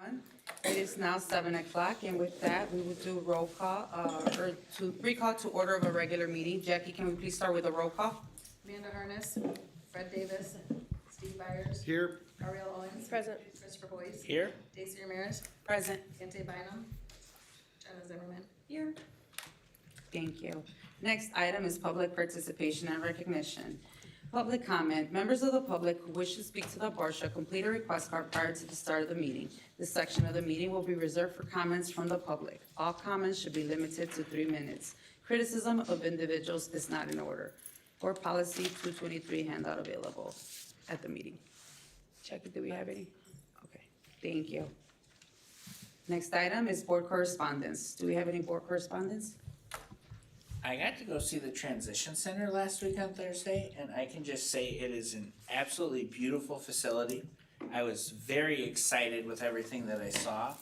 everyone. It is now 7 o'clock, and with that, we will do roll call, or to recall to order of a regular meeting. Jackie, can we please start with a roll call? Amanda Harness, Fred Davis, Steve Byers. Here. Ariel Owens. Present. Christopher Boyce. Here. Daisy Ramirez. Present. Kente Bynum. Jenna Zimmerman. Here. Thank you. Next item is public participation and recognition. Public comment. Members of the public who wish to speak to the board shall complete a request card prior to the start of the meeting. This section of the meeting will be reserved for comments from the public. All comments should be limited to 3 minutes. Criticism of individuals is not in order. Board Policy 223 handout available at the meeting. Jackie, do we have any? Okay, thank you. Next item is board correspondence. Do we have any board correspondence? I got to go see the transition center last week on Thursday, and I can just say it is an absolutely beautiful facility. I was very excited with everything that I saw.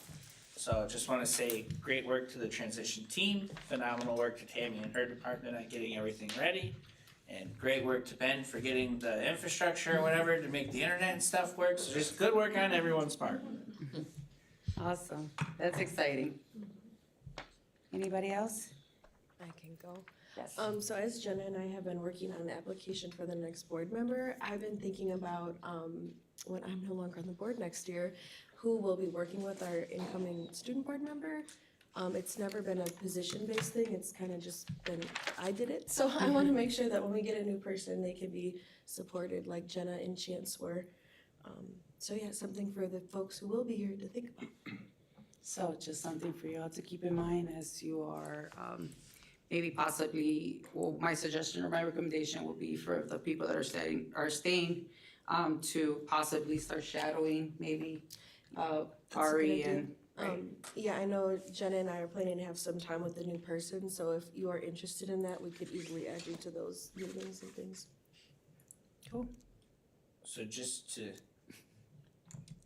So just want to say great work to the transition team, phenomenal work to Tammy and her department on getting everything ready, and great work to Ben for getting the infrastructure or whatever to make the internet and stuff work. So just good work on everyone's part. Awesome, that's exciting. Anybody else? I can go. Yes. So as Jenna and I have been working on the application for the next board member, I've been thinking about, when I'm no longer on the board next year, who will be working with our incoming student board member. It's never been a position-based thing, it's kind of just been, I did it. So I want to make sure that when we get a new person, they can be supported like Jenna and Chance were. So yeah, something for the folks who will be here to think about. So just something for you all to keep in mind as you are, maybe possibly, well, my suggestion or my recommendation will be for the people that are staying, to possibly start shadowing, maybe, That's a good Ari idea. and, right? Yeah, I know Jenna and I are planning to have some time with the new person, so if you are interested in that, we could easily add you to those meetings and things. Cool. So just to,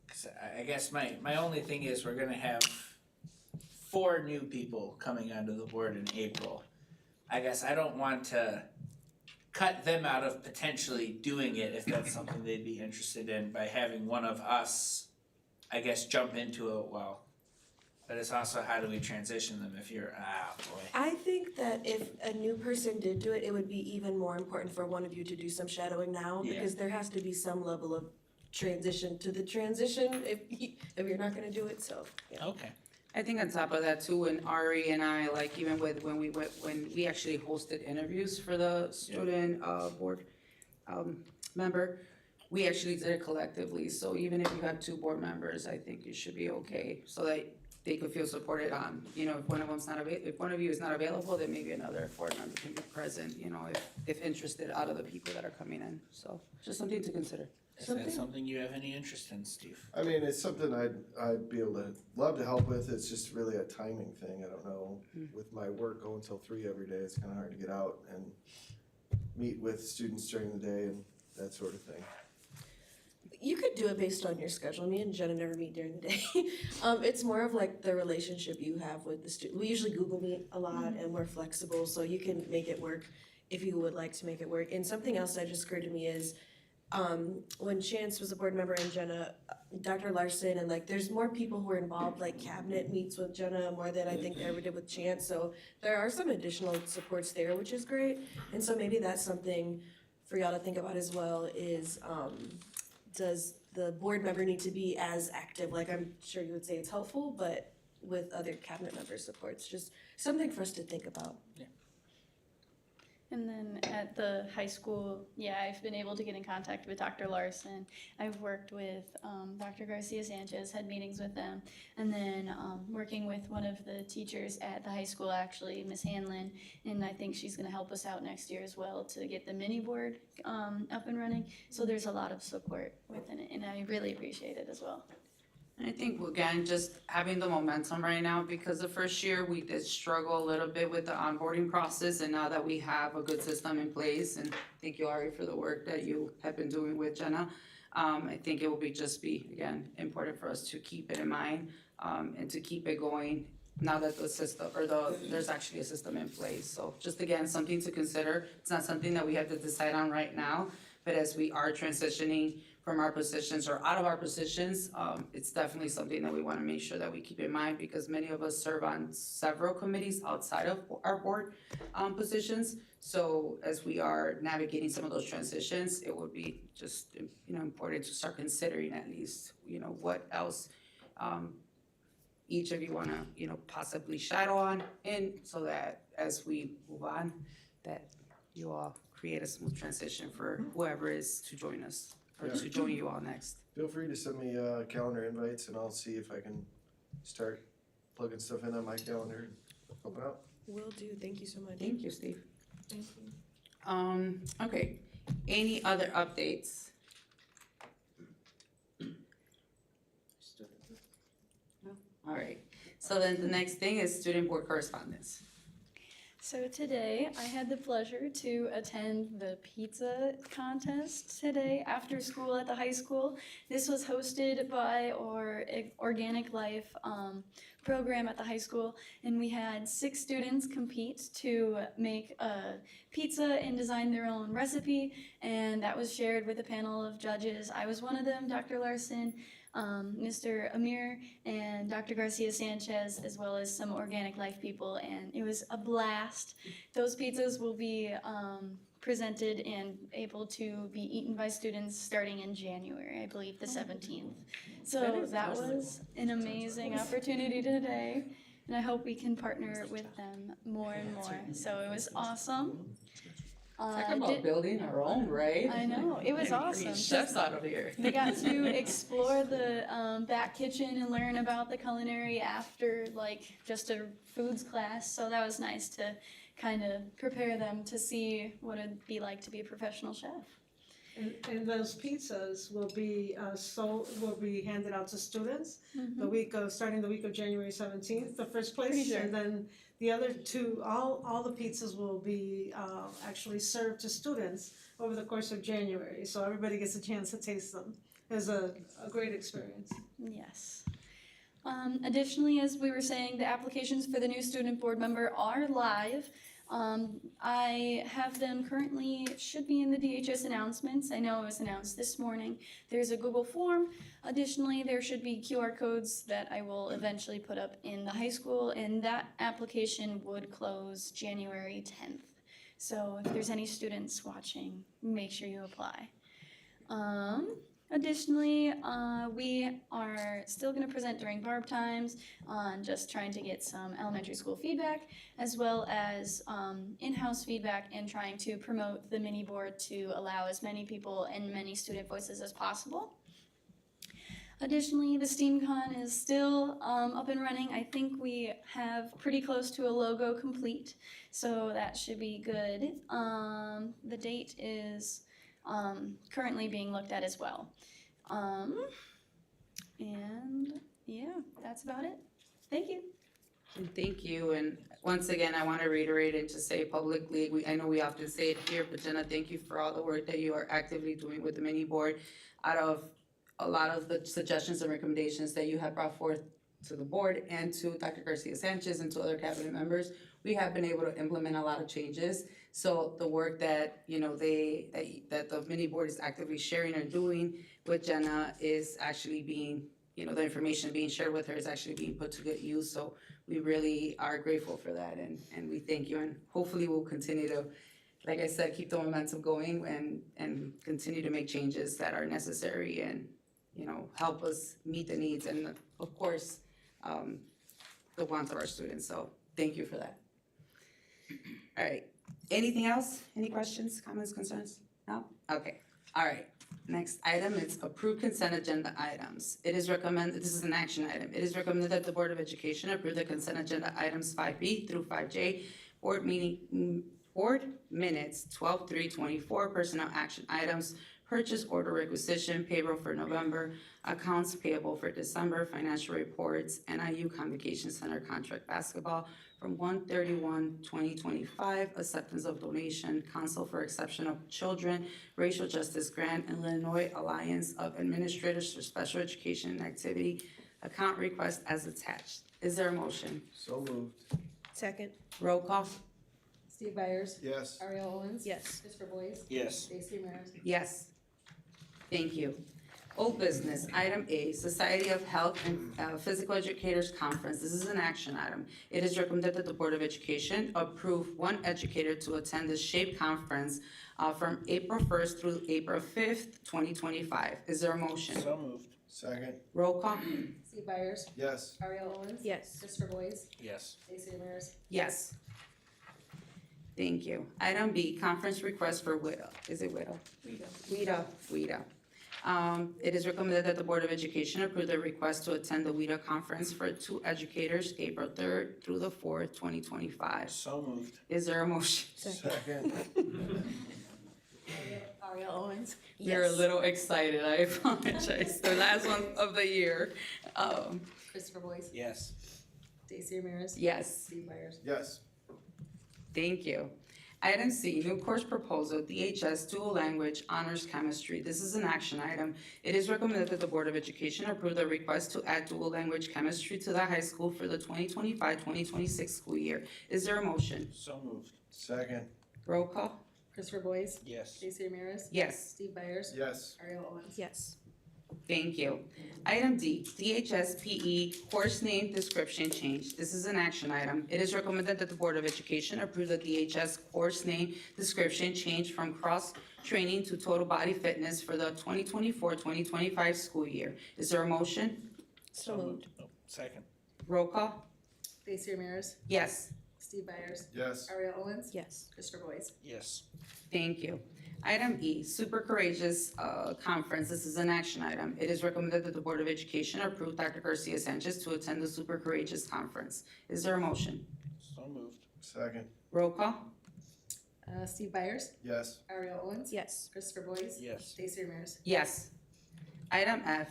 cause I guess my only thing is we're gonna have 4 new people coming onto the board in April. I guess I don't want to cut them out of potentially doing it if that's something they'd be interested in by having one of us, I guess, jump into it, well, but it's also how do we transition them if you're, boy. I think that if a new person did do it, it would be even more important for one of you to do some shadowing now, Yeah. because there has to be some level of transition to the transition if you're not gonna do it, so, yeah. Okay. I think on top of that too, and Ari and I, like even with, when we actually hosted interviews for the student, board, member, we actually did it collectively, so even if you have 2 board members, I think you should be okay, so that they could feel supported on, you know, if one of them's not if one of you is not available, then maybe another board member can be present, you know, if interested out of the people that are coming in, so just something to consider. Is that something you have any interest in, Steve? I mean, it's something I'd be able to, love to help with, it's just really a timing thing, I don't know. With my work going till 3 every day, it's kinda hard to get out and meet with students during the day and that sort of thing. You could do it based on your schedule. Me and Jenna never meet during the day. It's more of like the relationship you have with the student. We usually Google Meet a lot and we're flexible, so you can make it work if you would like to make it work. And something else that just occurred to me is, when Chance was a board member and Jenna, Dr. Larson, and like, there's more people who are involved, like cabinet meets with Jenna more than I think they ever did with Chance, so there are some additional supports there, which is great. And so maybe that's something for y'all to think about as well is, does the board member need to be as active? Like, I'm sure you would say it's helpful, but with other cabinet member supports, just something for us to think about. And then at the high school, yeah, I've been able to get in contact with Dr. Larson. I've worked with Dr. Garcia Sanchez, had meetings with them. And then working with one of the teachers at the high school, actually, Miss Hanlon. And I think she's gonna help us out next year as well to get the mini board up and running. So there's a lot of support within it, and I really appreciate it as well. And I think, again, just having the momentum right now, because the first year we did struggle a little bit with the onboarding process, and now that we have a good system in place, and thank you, Ari, for the work that you have been doing with Jenna, I think it will be again, important for us to keep it in mind, and to keep it going now that the system, or there's actually a system in place. So just again, something to consider. It's not something that we have to decide on right now, But as we are transitioning from our positions or out of our positions, it's definitely something that we wanna make sure that we keep in mind, because many of us serve on several committees outside of our board, positions. So as we are navigating some of those transitions, it would be just, important to start considering at least, what else, each of you wanna, possibly shadow on, and so that as we move on, that you all create a smooth transition for whoever is to join us, or Yeah. to join you all next. Feel free to send me calendar invites and I'll see if I can start plugging stuff in on my calendar and helping out. Will do, thank you so much. Thank you, Steve. Thank you. Okay, any other updates? No? All right, so then the next thing is student board correspondence. So today, I had the pleasure to attend the pizza contest today after school at the high school. This was hosted by our Organic Life program at the high school, and we had 6 students compete to make a pizza and design their own recipe, and that was shared with a panel of judges. I was one of them, Dr. Larson, Mr. Amir, and Dr. Garcia Sanchez, as well as some Organic Life people, and it was a blast. Those pizzas will be presented and able to be eaten by students starting in January, I believe the 17th. So that was an amazing opportunity today, and I hope we can partner with them more and more. So it was awesome. Talk about building our own, right? I know, it was And awesome. create chefs out of here. They got to explore the back kitchen and learn about the culinary after like just a foods class. So that was nice to kind of prepare them to see what it'd be like to be a professional chef. And those pizzas will be will be handed out to students starting the week of January 17th, the first place. Pretty sure. And then the other 2, all the pizzas will be actually served to students over the course of January. So everybody gets a chance to taste them. It was a great experience. Yes. Additionally, as we were saying, the applications for the new student board member are live. I have them currently, should be in the DHS announcements. I know it was announced this morning. There's a Google form. Additionally, there should be QR codes that I will eventually put up in the high school, and that application would close January 10th. So if there's any students watching, make sure you apply. Additionally, we are still going to present during barb times on just trying to get some elementary school feedback, as well as in-house feedback, and trying to promote the mini board to allow as many people and many student voices as possible. Additionally, the SteamCon is still up and running. I think we have pretty close to a logo complete, so that should be good. The date is currently being looked at as well. And yeah, that's about it. Thank you. And thank you, and once again, I want to reiterate and just say publicly, I know we often say it here, but Jenna, thank you for all the work that you are actively doing with the mini board. Out of a lot of the suggestions and recommendations that you have brought forth to the board and to Dr. Garcia Sanchez and to other cabinet members, we have been able to implement a lot of changes. So the work that, that the mini board is actively sharing and doing with Jenna is actually being, the information being shared with her is actually being put to good use. So we really are grateful for that, and we thank you, and hopefully we'll continue to, like I said, keep the momentum going and continue to make changes that are necessary and, help us meet the needs and, of course, the wants of our students. So thank you for that. All right. Anything else? Any questions, comments, concerns? No? Okay. All right. Next item is approved consent agenda items. It is recommended, this is an action item. It is recommended that the Board of Education approve the consent agenda items 5B through 5J, board minutes 12/3/24, personnel action items, purchase order requisition, payroll for November, accounts payable for December, financial reports, NIU Convocation Center contract basketball from 1/31/2025, acceptance of donation, Council for Exceptional Children, Racial Justice Grant, and Illinois Alliance of Administrators for Special Education and Activity, account request as attached. Is there a motion? So moved. Second. Roll call. Steve Byers, Yes. Ariel Owens. Yes. Christopher Boys, Yes. Stacy Ramirez. Yes. Thank you. Old business, item A, Society of Health and Physical Educators Conference. This is an action item. It is recommended that the Board of Education approve one educator to attend the SHAPE conference from April 1st through April 5th, 2025. Is there a motion? So moved. Second. Roll call? Steve Byers, Yes. Ariel Owens. Yes. Christopher Boys, Yes. Stacy Ramirez. Yes. Thank you. Item B, conference request for WIDA. Is it WIDA? WIDA. It is recommended that the Board of Education approve the request to attend the WIDA conference for 2 educators, April 3rd through the 4th, 2025. So moved. Is there a motion? Second. Ariel Owens, We're a little excited, I apologize. The last one of the year. Christopher Boys, Yes. Stacy Ramirez. Yes. Steve Byers. Yes. Thank you. Item C, new course proposal, DHS Dual Language Honors Chemistry. This is an action item. It is recommended that the Board of Education approve the request to add dual language chemistry to the high school for the 2025-2026 school year. Is there a motion? So moved. Second. Roll call? Christopher Boys, Yes. Stacy Ramirez. Yes. Steve Byers, Yes. Ariel Owens. Yes. Thank you. Item D, DHS PE course name description change. This is an action item. It is recommended that the Board of Education approve the DHS course name description change from cross-training to total body fitness for the 2024-2025 school year. Is there a motion? So moved. Oh, second. Roll call? Stacy Ramirez, Yes. Steve Byers, Yes. Ariel Owens. Yes. Christopher Boys. Yes. Thank you. Item E, Super Courageous Conference. This is an action item. It is recommended that the Board of Education approve Dr. Garcia Sanchez to attend the Super Courageous Conference. Is there a motion? So moved. Second. Roll call? Steve Byers, Yes. Ariel Owens. Yes. Christopher Boys. Yes. Stacy Ramirez. Yes. Item F,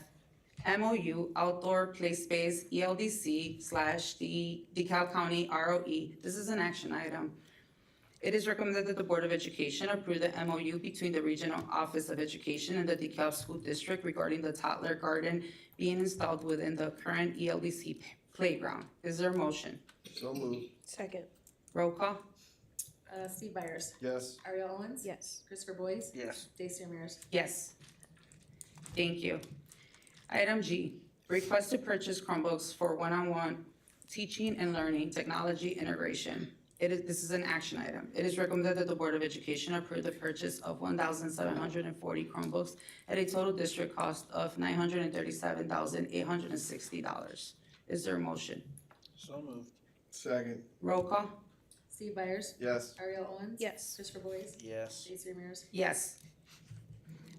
MOU Outdoor Play Space ELDC / the DeKalb County ROE. This is an action item. It is recommended that the Board of Education approve the MOU between the Regional Office of Education and the DeKalb School District regarding the toddler garden being installed within the current ELDC playground. Is there a motion? So moved. Second. Roll call? Steve Byers, Yes. Ariel Owens. Yes. Christopher Boys, Yes. Stacy Ramirez. Yes. Thank you. Item G, request to purchase Chromebooks for one-on-one teaching and learning technology integration. This is an action item. It is recommended that the Board of Education approve the purchase of 1,740 Chromebooks at a total district cost of $937,860. Is there a motion? So moved. Second. Roll call? Steve Byers, Yes. Ariel Owens. Yes. Christopher Boys, Yes. Stacy Ramirez. Yes.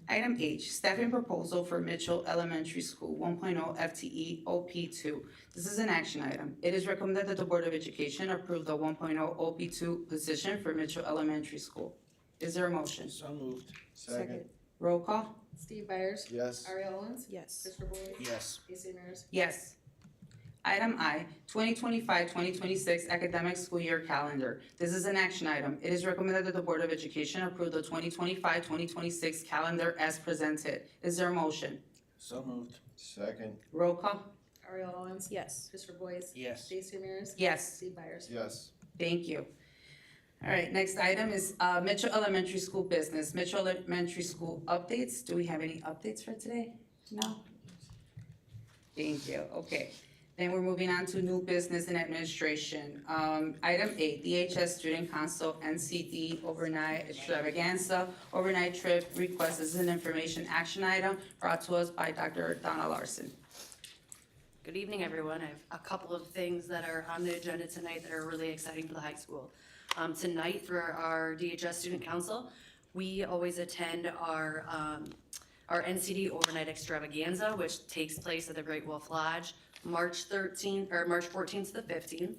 Item H, staffing proposal for Mitchell Elementary School, 1.0 FTE OP2. This is an action item. It is recommended that the Board of Education approve the 1.0 OP2 position for Mitchell Elementary School. Is there a motion? So moved. Second. Roll call? Steve Byers, Yes. Ariel Owens. Yes. Christopher Boys, Yes. Stacy Ramirez. Yes. Item I, 2025-2026 academic school year calendar. This is an action item. It is recommended that the Board of Education approve the 2025-2026 calendar as presented. Is there a motion? So moved. Second. Roll call? Ariel Owens. Yes. Christopher Boys, Yes. Stacy Ramirez. Yes. Steve Byers. Yes. Thank you. All right, next item is Mitchell Elementary School business. Mitchell Elementary School updates. Do we have any updates for today? No? Thank you, okay. Then we're moving on to new business and administration. Item 8, DHS Student Council NCD overnight extravaganza. Overnight trip request is an information action item brought to us by Dr. Donna Larson. Good evening, everyone. I have a couple of things that are on the agenda tonight that are really exciting for the high school. Tonight for our DHS Student Council, we always attend our NCD overnight extravaganza, which takes place at the Great Wolf Lodge, March 14th to the 15th.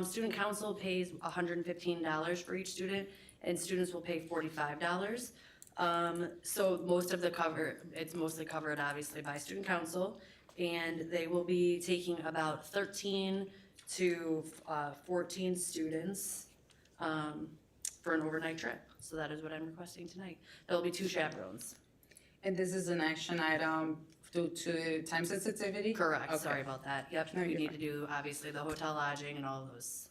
Student Council pays $115 for each student, and students will pay $45. So most of the it's mostly covered obviously by Student Council, and they will be taking about 13 to 14 students for an overnight trip. So that is what I'm requesting tonight. There'll be 2 chaperones. And this is an action item due to time sensitivity? Correct, Okay. sorry about that. Yep, No, we you're need to do obviously the hotel lodging and all those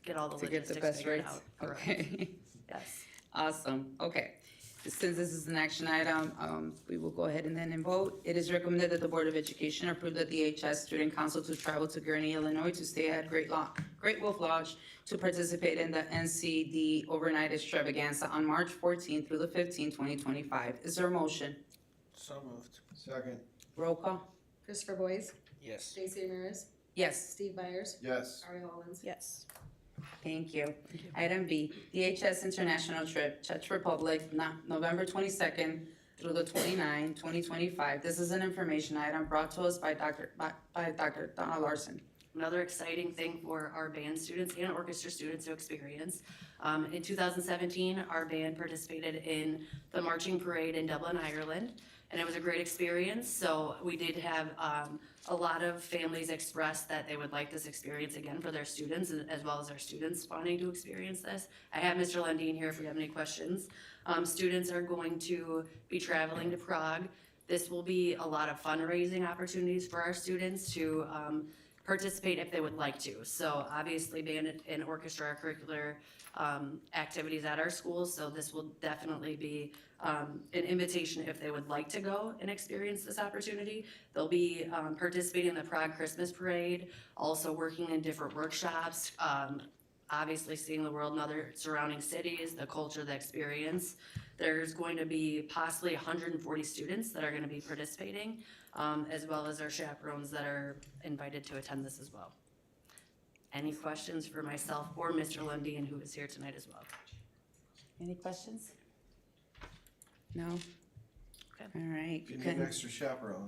get all the To get the logistics best figured rates? out. Correct. Okay. Yes. Awesome, okay. Since this is an action item, we will go ahead and then vote. It is recommended that the Board of Education approve the DHS Student Council to travel to Gurnee, Illinois to stay at Great Wolf Lodge to participate in the NCD Overnight Extravaganza on March 14th through the 15th, 2025. Is there a motion? So moved. Second, Roll call? Christopher Boyes, Yes. Stacy Ramirez, Yes. Steve Myers, yes. Ari Holland. Yes. Thank you. Item B, DHS International Trip, Czech Republic, November 22nd through the 29th, 2025. This is an information item brought to us by Dr. Donna Larson. Another exciting thing for our band students and orchestra students to experience. In 2017, our band participated in the marching parade in Dublin, Ireland, and it was a great experience. So we did have a lot of families express that they would like this experience again for their students, as well as our students wanting to experience this. I have Mr. Lundin here if you have any questions. Students are going to be traveling to Prague. This will be a lot of fundraising opportunities for our students to participate if they would like to. So obviously band and orchestra are curricular activities at our schools, so this will definitely be an invitation if they would like to go and experience this opportunity. They'll be participating in the Prague Christmas Parade, also working in different workshops, obviously seeing the world in other surrounding cities, the culture, the experience. There's going to be possibly 140 students that are going to be participating, as well as our chaperones that are invited to attend this as well. Any questions for myself or Mr. Lundin, who is here tonight as well? Any questions? No? Okay. All right. If you need an extra chaperone.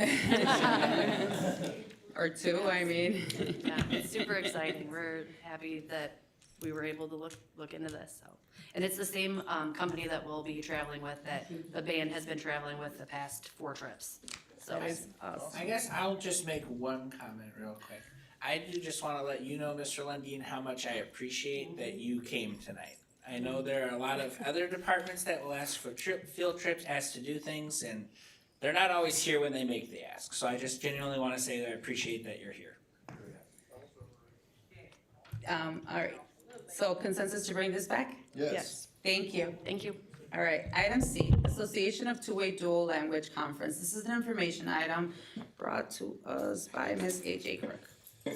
Or two, I mean. Yeah, it's super exciting. We're happy that we were able to look into this, so. And it's the same company that we'll be traveling with, that the band has been traveling with the past 4 trips. So, That is awesome. I guess I'll just make one comment real quick. I do just wanna let you know, Mr. Lundin, how much I appreciate that you came tonight. I know there are a lot of other departments that will ask for field trips, ask to do things, and they're not always here when they make the ask. So I just genuinely wanna say that I appreciate that you're here. All right. So consensus to bring this back? Yes. Thank you. thank you. All right, item C, Association of Two-Way Dual Language Conference. This is an information item brought to us by Ms. A.J. Crook. There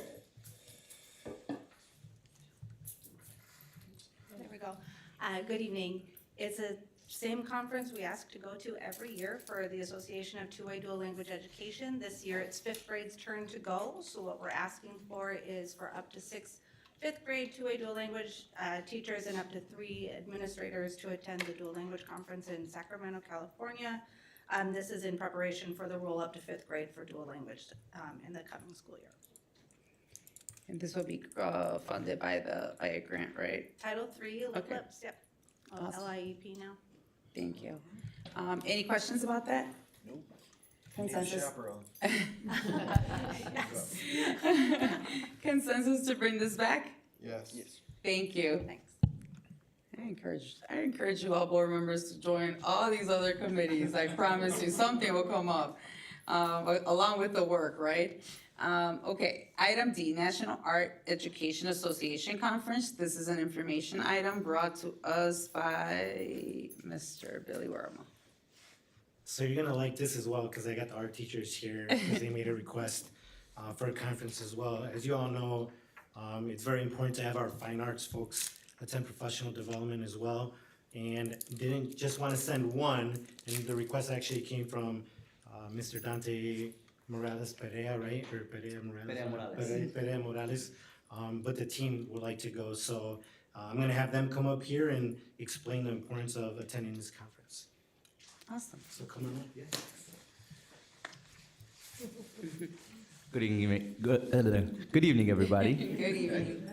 we go. Good evening. It's a same conference we ask to go to every year for the Association of Two-Way Dual Language Education. This year, it's 5th grade's turn to go. So what we're asking for is for up to 6 5th grade two-way dual language teachers and up to 3 administrators to attend the dual language conference in Sacramento, California. This is in preparation for the roll up to 5th grade for dual language in the coming school year. And this will be funded by a grant, right? Title III, Okay. LIPS, yep. Awesome. LIEP now. Thank you. Any questions about that? Nope. Consensus? Chaperone. Yes. Consensus to bring this back? Yes. Thank you. Thanks. I encourage you all board members to join all these other committees. I promise you, something will come up, along with the work, right? Okay, item D, National Art Education Association Conference. This is an information item brought to us by Mr. Billy Werma. So you're gonna like this as well, because I got the art teachers here, because they made a request for a conference as well. As you all know, it's very important to have our fine arts folks attend professional development as well. And didn't just wanna send one, and the request actually came from Mr. Dante Morales Perea, right? Or Perea Morales? Perea Morales. Perea Morales, but the team would like to go, so I'm gonna have them come up here and explain the importance of attending this conference. Awesome. So come on up, yeah. Good evening, good evening, everybody. Good evening.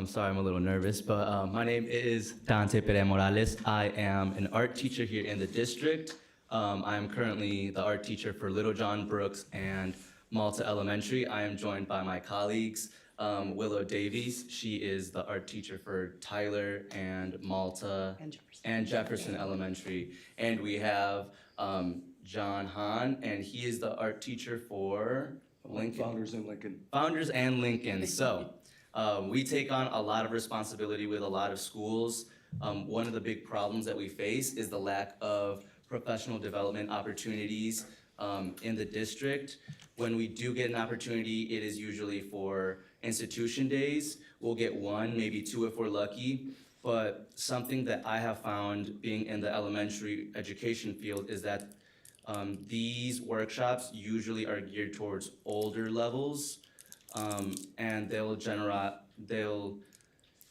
Sorry, I'm a little nervous, but my name is Dante Perea Morales. I am an art teacher here in the district. I am currently the art teacher for Little John Brooks and Malta Elementary. I am joined by my colleagues, Willow Davies. She is the art teacher for Tyler and Malta and Jefferson Elementary. And we have John Hahn, and he is the art teacher for Lincoln. Founders in Lincoln. Founders and Lincoln. So We take on a lot of responsibility with a lot of schools. One of the big problems that we face is the lack of professional development opportunities in the district. When we do get an opportunity, it is usually for institution days. We'll get one, maybe two if we're lucky. But something that I have found being in the elementary education field is that these workshops usually are geared towards older levels, and they'll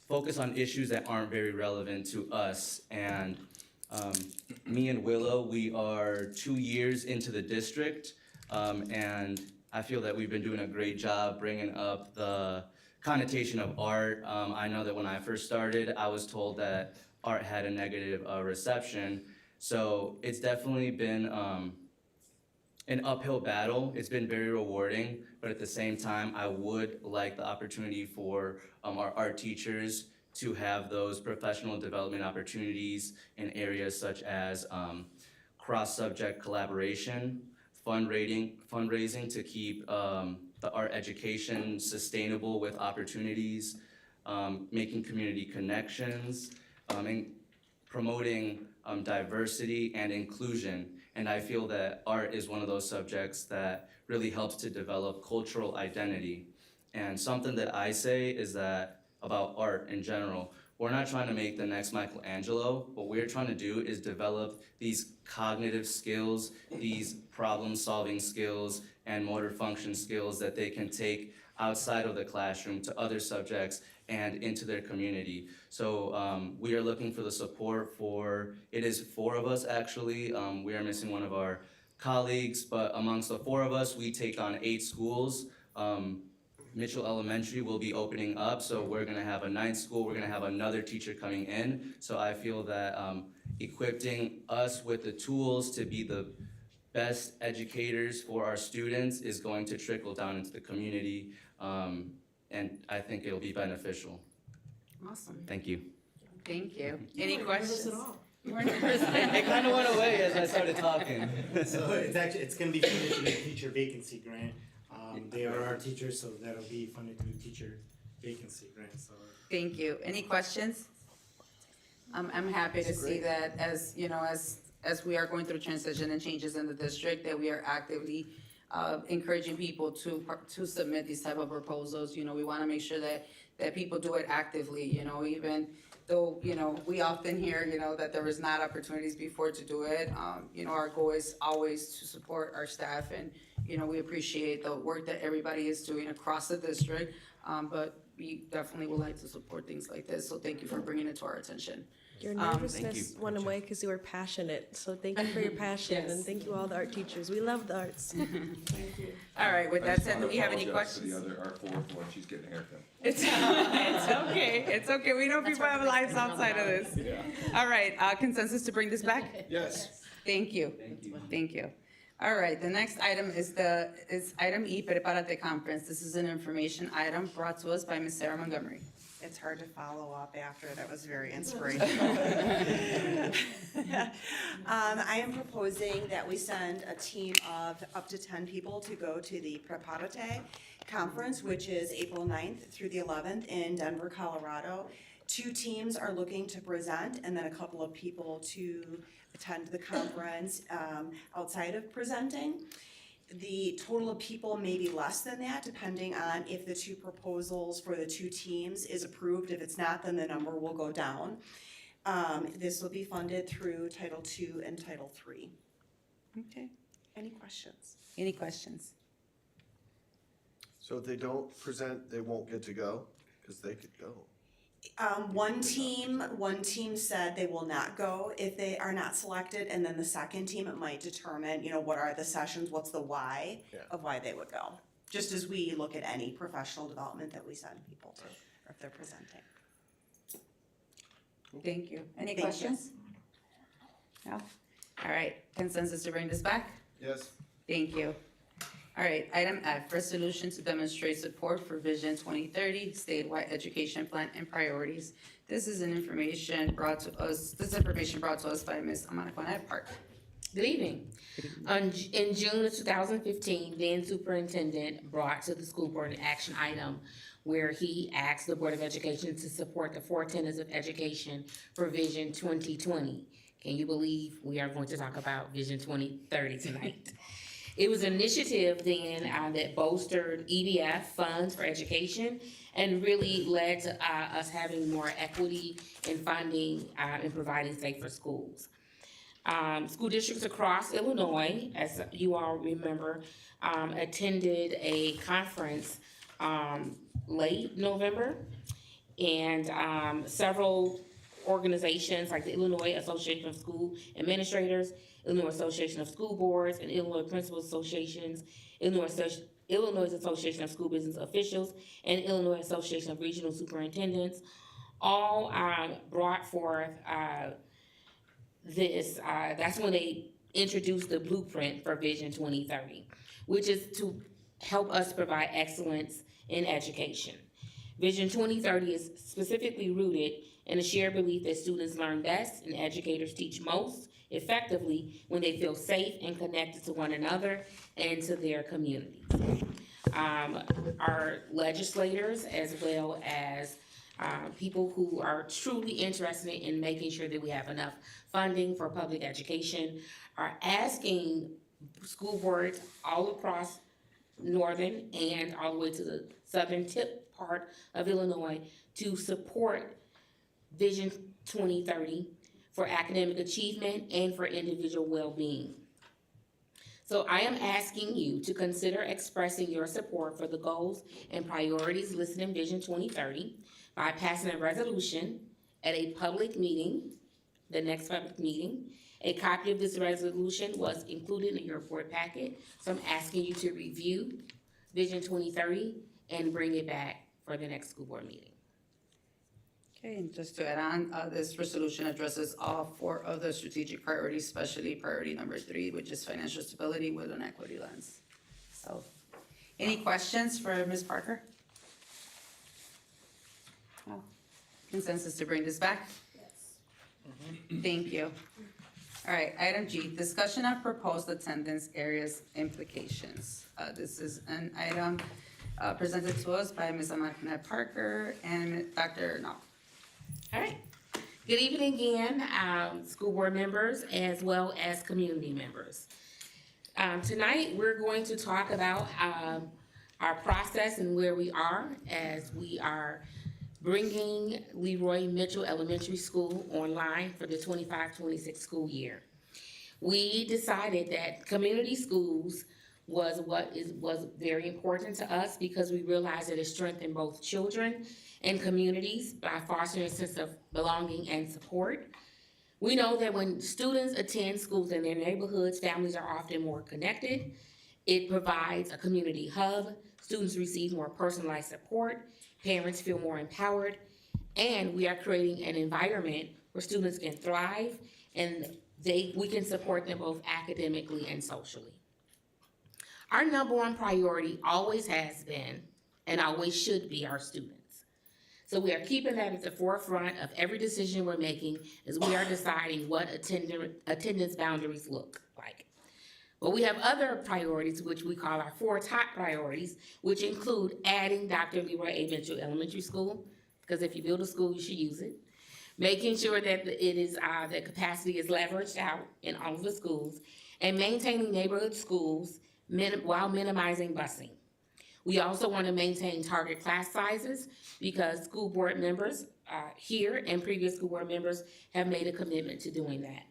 focus on issues that aren't very relevant to us. And me and Willow, we are 2 years into the district, and I feel that we've been doing a great job bringing up the connotation of art. I know that when I first started, I was told that art had a negative reception. So it's definitely been an uphill battle. It's been very rewarding, but at the same time, I would like the opportunity for our art teachers to have those professional development opportunities in areas such as cross-subject collaboration, fundraising to keep the art education sustainable with opportunities, making community connections, and promoting diversity and inclusion. And I feel that art is one of those subjects that really helps to develop cultural identity. And something that I say is that about art in general, we're not trying to make the next Michelangelo. What we're trying to do is develop these cognitive skills, these problem-solving skills, and motor function skills that they can take outside of the classroom to other subjects and into their community. So we are looking for the support it is 4 of us actually. We are missing one of our colleagues, but amongst the 4 of us, we take on 8 schools. Mitchell Elementary will be opening up, so we're gonna have a 9th school, we're gonna have another teacher coming in. So I feel that equipping us with the tools to be the best educators for our students is going to trickle down into the community, and I think it'll be beneficial. Awesome, Thank you. thank you. Any questions? You weren't nervous. It kind of went away as I started talking. So it's gonna be funded through the teacher vacancy grant. They are our teachers, so that'll be funded through teacher vacancy grant, so. Thank you. Any questions? I'm happy to see that as, you know, as we are going through transition and changes in the district, that we are actively encouraging people to submit these type of proposals. You know, we want to make sure that people do it actively, you know, even though, you know, we often hear, you know, that there was not opportunities before to do it. You know, our goal is always to support our staff, and, you know, we appreciate the work that everybody is doing across the district. But we definitely would like to support things like this, so thank you for bringing it to our attention. Your thank nervousness you. went away because you were passionate, so thank you for your passion, Yes. and thank you all the art teachers. We love the arts. All right, with that said, do we have any questions? Our 4th one, she's getting a haircut. It's okay, it's okay. We know people have lives outside of this. Yeah. All right, consensus to bring this back? Yes. Thank you. Thank you. All right, the next item is item E, Prepárate Conference. This is an information item brought to us by Ms. Sarah Montgomery. It's hard to follow up after. That was very inspirational. I am proposing that we send a team of up to 10 people to go to the Prepárate Conference, which is April 9th through the 11th in Denver, Colorado. 2 teams are looking to present, and then a couple of people to attend the conference outside of presenting. The total of people may be less than that, depending on if the 2 proposals for the 2 teams is approved. If it's not, then the number will go down. This will be funded through Title II and Title III. Okay. Any questions? Any questions? So if they don't present, they won't get to go, because they could go. One team said they will not go if they are not selected, and then the second team, it might determine, you know, what are the sessions, what's the why of why they would go. Just as we look at any professional development that we send people to, or if they're presenting. Thank you. Any Thank you. questions? No? All right, consensus to bring this back? Yes. Thank you. All right, item F, resolution to demonstrate support for Vision 2030 statewide education plan and priorities. This is information brought to us by Ms. Amanaquanette Park. Good evening. In June of 2015, then Superintendent brought to the school board an action item where he asked the Board of Education to support the 4 tenets of education for Vision 2020. Can you believe we are going to talk about Vision 2030 tonight? It was an initiative then that bolstered EBF funds for education and really led to us having more equity in funding and providing safer schools. School districts across Illinois, as you all remember, attended a conference late November, and several organizations like the Illinois Association of School Administrators, Illinois Association of School Boards, and Illinois Principals Associations, Illinois Association of School Business Officials, and Illinois Association of Regional Superintendents all brought forth that's when they introduced the blueprint for Vision 2030, which is to help us provide excellence in education. Vision 2030 is specifically rooted in a shared belief that students learn best and educators teach most effectively when they feel safe and connected to one another and to their communities. Our legislators, as well as people who are truly interested in making sure that we have enough funding for public education, are asking school boards all across northern and all the way to the southern tip part of Illinois to support Vision 2030 for academic achievement and for individual well-being. So I am asking you to consider expressing your support for the goals and priorities listed in Vision 2030 by passing a resolution at a public meeting, the next public meeting. A copy of this resolution was included in your board packet, so I'm asking you to review Vision 2030 and bring it back for the next school board meeting. Okay, and just to add on, this resolution addresses all 4 of the strategic priorities, especially priority number 3, which is financial stability with an equity lens. So, any questions for Ms. Parker? Oh, consensus to bring this back? Yes. Thank you. All right, item G, discussion of proposed attendance areas implications. This is an item presented to us by Ms. Amanda Parker and Dr. Knopf. All right. Good evening again, school board members as well as community members. Tonight, we're going to talk about our process and where we are as we are bringing Leroy Mitchell Elementary School online for the 25-26 school year. We decided that community schools was very important to us because we realized that it strengthened both children and communities by fostering a sense of belonging and support. We know that when students attend schools in their neighborhoods, families are often more connected. It provides a community hub. Students receive more personalized support. Parents feel more empowered. And we are creating an environment where students can thrive and we can support them both academically and socially. Our number one priority always has been and always should be our students. So we are keeping that at the forefront of every decision we're making as we are deciding what attendance boundaries look like. But we have other priorities, which we call our 4 top priorities, which include adding Dr. Leroy A. Mitchell Elementary School, because if you build a school, you should use it. Making sure that the capacity is leveraged out in all of the schools, and maintaining neighborhood schools while minimizing busing. We also want to maintain target class sizes because school board members here and previous school board members have made a commitment to doing that.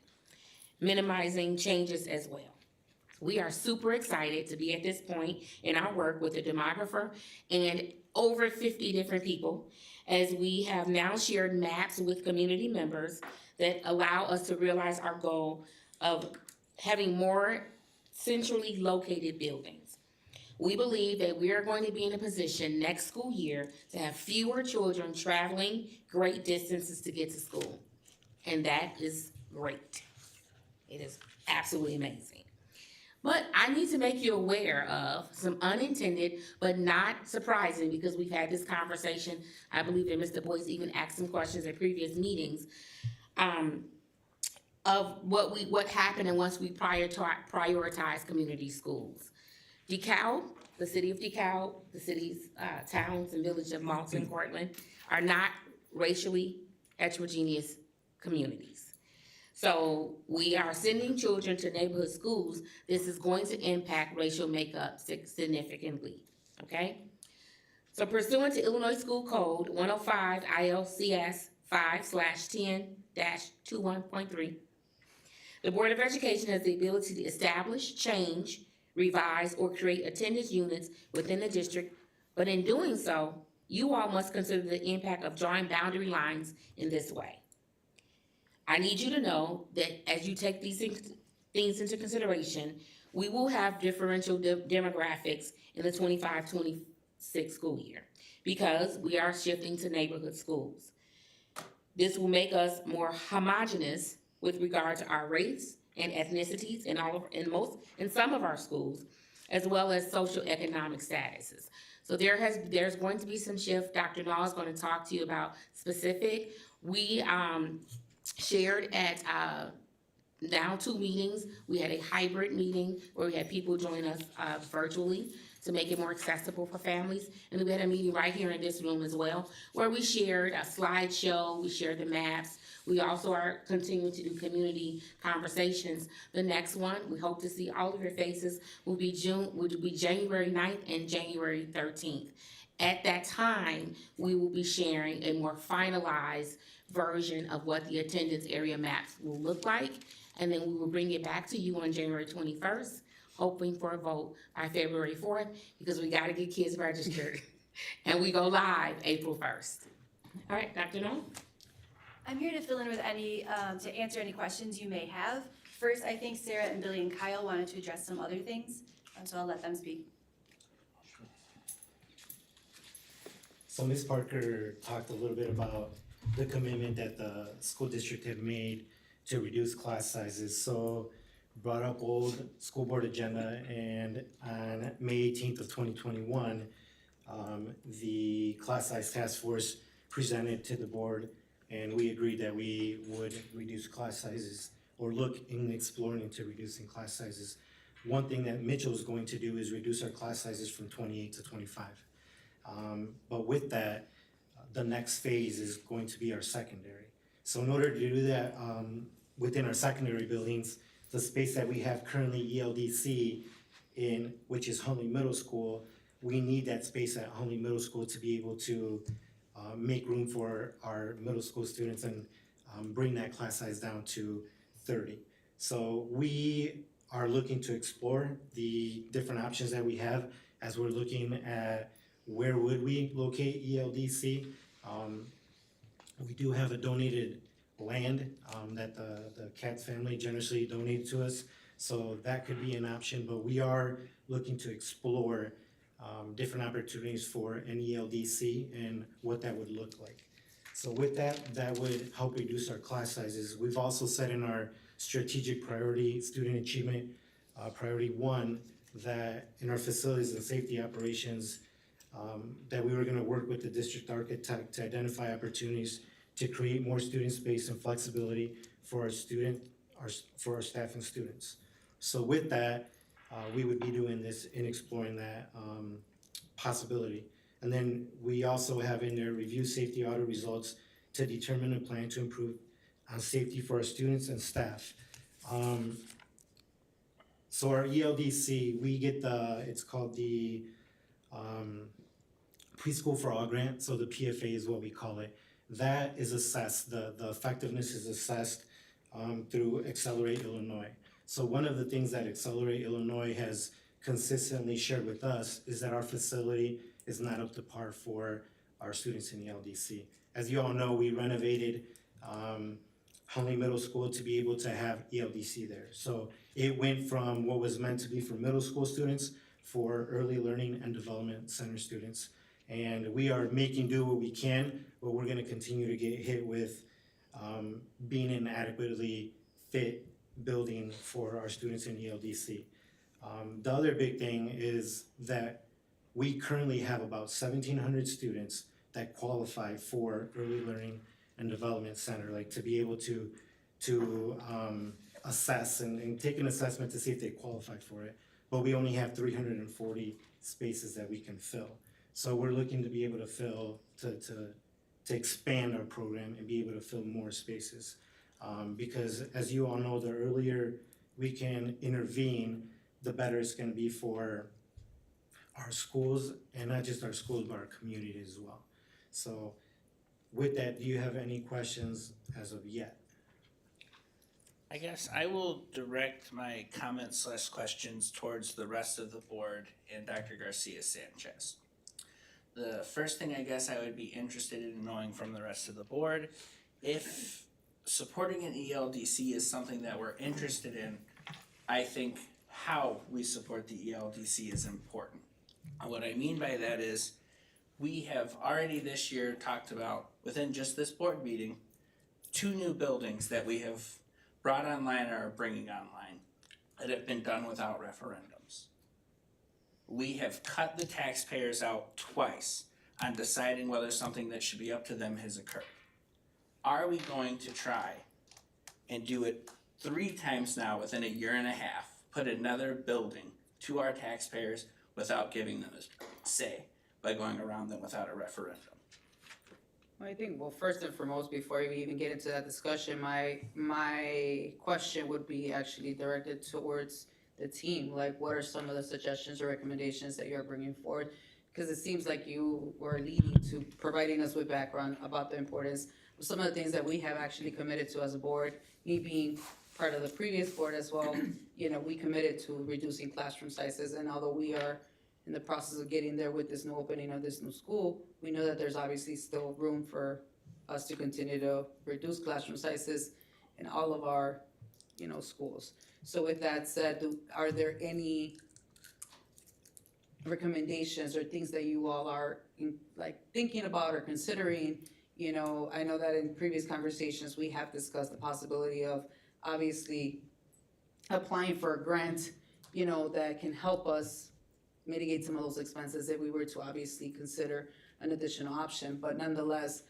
Minimizing changes as well. We are super excited to be at this point in our work with the demographer and over 50 different people, as we have now shared maps with community members that allow us to realize our goal of having more centrally located buildings. We believe that we are going to be in a position next school year to have fewer children traveling great distances to get to school. And that is great. It is absolutely amazing. But I need to make you aware of some unintended but not surprising, because we've had this conversation. I believe that Mr. Boyce even asked some questions at previous meetings of what happened and once we prioritize community schools. DeKalb, the city of DeKalb, the cities, towns and village of Malta and Cortland are not racially heterogeneous communities. So we are sending children to neighborhood schools. This is going to impact racial makeup significantly, okay? So pursuant to Illinois School Code 105 ILCS 5/10-21.3, the Board of Education has the ability to establish, change, revise, or create attendance units within the district, but in doing so, you all must consider the impact of drawing boundary lines in this way. I need you to know that as you take these things into consideration, we will have differential demographics in the 25-26 school year because we are shifting to neighborhood schools. This will make us more homogeneous with regard to our race and ethnicities in some of our schools, as well as socioeconomic statuses. So there's going to be some shift. Dr. Nall is going to talk to you about specific. We shared at now 2 meetings. We had a hybrid meeting where we had people join us virtually to make it more accessible for families. And then we had a meeting right here in this room as well, where we shared a slideshow, we shared the maps. We also are continuing to do community conversations. The next one, we hope to see all of your faces, will be January 9th and January 13th. At that time, we will be sharing a more finalized version of what the attendance area maps will look like. And then we will bring it back to you on January 21st, hoping for a vote by February 4th, because we gotta get kids registered. And we go live April 1st. All right, Dr. Noel? I'm here to fill in with to answer any questions you may have. First, I think Sarah and Billy and Kyle wanted to address some other things, so I'll let them speak. So Ms. Parker talked a little bit about the commitment that the school district had made to reduce class sizes. So brought up old school board agenda, and on May 18th of 2021, the class size task force presented to the board, and we agreed that we would reduce class sizes or look in exploring into reducing class sizes. One thing that Mitchell is going to do is reduce our class sizes from 28 to 25. But with that, the next phase is going to be our secondary. So in order to do that, within our secondary buildings, the space that we have currently ELDC in, which is Huntley Middle School, we need that space at Huntley Middle School to be able to make room for our middle school students and bring that class size down to 30. So we are looking to explore the different options that we have as we're looking at where would we locate ELDC. We do have a donated land that the Katz family generously donated to us, so that could be an option, but we are looking to explore different opportunities for an ELDC and what that would look like. So with that, that would help reduce our class sizes. We've also set in our strategic priority, student achievement priority 1, that in our facilities and safety operations, that we were gonna work with the district architect to identify opportunities to create more student space and flexibility for our staff and students. So with that, we would be doing this and exploring that possibility. And then we also have in there review safety audit results to determine a plan to improve on safety for our students and staff. So our ELDC, we get it's called the Preschool for All grant, so the PFA is what we call it. That is assessed, the effectiveness is assessed through Accelerate Illinois. So one of the things that Accelerate Illinois has consistently shared with us is that our facility is not up to par for our students in the LDC. As you all know, we renovated Huntley Middle School to be able to have ELDC there. So it went from what was meant to be for middle school students for early learning and development center students. And we are making do what we can, but we're gonna continue to get hit with being an adequately fit building for our students in ELDC. The other big thing is that we currently have about 1,700 students that qualify for early learning and development center, like to be able to assess and take an assessment to see if they qualify for it. but we only have 340 spaces that we can fill. So we're looking to be able to fill, to expand our program and be able to fill more spaces. Because as you all know, the earlier we can intervene, the better it's gonna be for our schools, and not just our schools, but our community as well. So with that, do you have any questions as of yet? I guess I will direct my comments / questions towards the rest of the board and Dr. Garcia Sanchez. The first thing I guess I would be interested in knowing from the rest of the board, if supporting an ELDC is something that we're interested in, I think how we support the ELDC is important. And what I mean by that is, we have already this year talked about, within just this board meeting, 2 new buildings that we have brought online or are bringing online that have been done without referendums. We have cut the taxpayers out twice on deciding whether something that should be up to them has occurred. Are we going to try and do it 3 times now within a year and a half, put another building to our taxpayers without giving them a say by going around them without a referendum? Well, I think, well, first and foremost, before we even get into that discussion, my question would be actually directed towards the team. Like, what are some of the suggestions or recommendations that you're bringing forward? Because it seems like you were leading to providing us with background about the importance of some of the things that we have actually committed to as a board. Me being part of the previous board as well, you know, we committed to reducing classroom sizes, and although we are in the process of getting there with this new opening of this new school, we know that there's obviously still room for us to continue to reduce classroom sizes in all of our, you know, schools. So with that said, are there any recommendations or things that you all are like thinking about or considering? You know, I know that in previous conversations, we have discussed the possibility of obviously applying for a grant, you know, that can help us mitigate some of those expenses if we were to obviously consider an additional option. But nonetheless,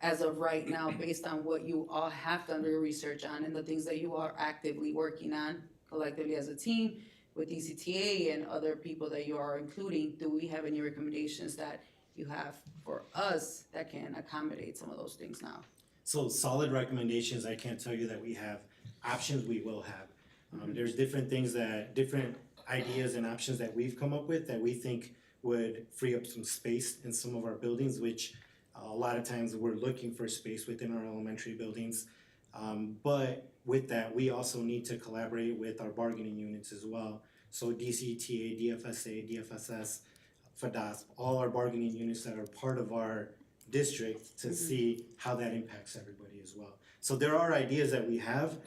as of right now, based on what you all have done your research on and the things that you are actively working on collectively as a team with DCTA and other people that you are including, do we have any recommendations that you have for us that can accommodate some of those things now? So solid recommendations, I can't tell you that we have. Options we will have. There's different things different ideas and options that we've come up with that we think would free up some space in some of our buildings, which a lot of times we're looking for space within our elementary buildings. But with that, we also need to collaborate with our bargaining units as well. So DCTA, DFSA, DFSS, FADASP, all our bargaining units that are part of our district to see how that impacts everybody as well. So there are ideas that we have,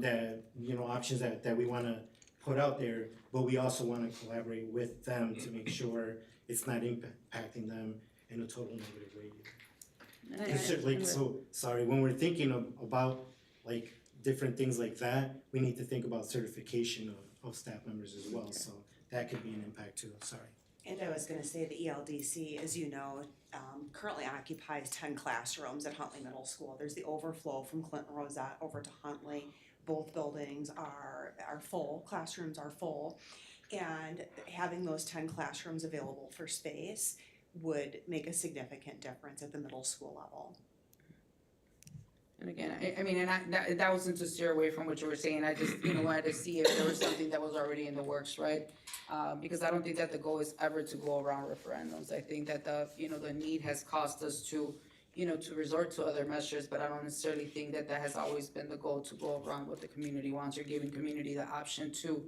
that, you know, options that we wanna put out there, but we also wanna collaborate with them to make sure it's not impacting them in a total negative way either. It's just like, so, sorry, when we're thinking about like different things like that, we need to think about certification of staff members as well, so that could be an impact too, sorry. And I was gonna say the ELDC, as you know, currently occupies 10 classrooms at Huntley Middle School. There's the overflow from Clinton Rosette over to Huntley. Both buildings are full, classrooms are full. And having those 10 classrooms available for space would make a significant difference at the middle school level. And again, I mean, and that wasn't to steer away from what you were saying, I just, you know, wanted to see if there was something that was already in the works, right? Because I don't think that the goal is ever to go around referendums. I think that the need has caused us to, you know, to resort to other measures, but I don't necessarily think that has always been the goal, to go around what the community wants or giving community the option to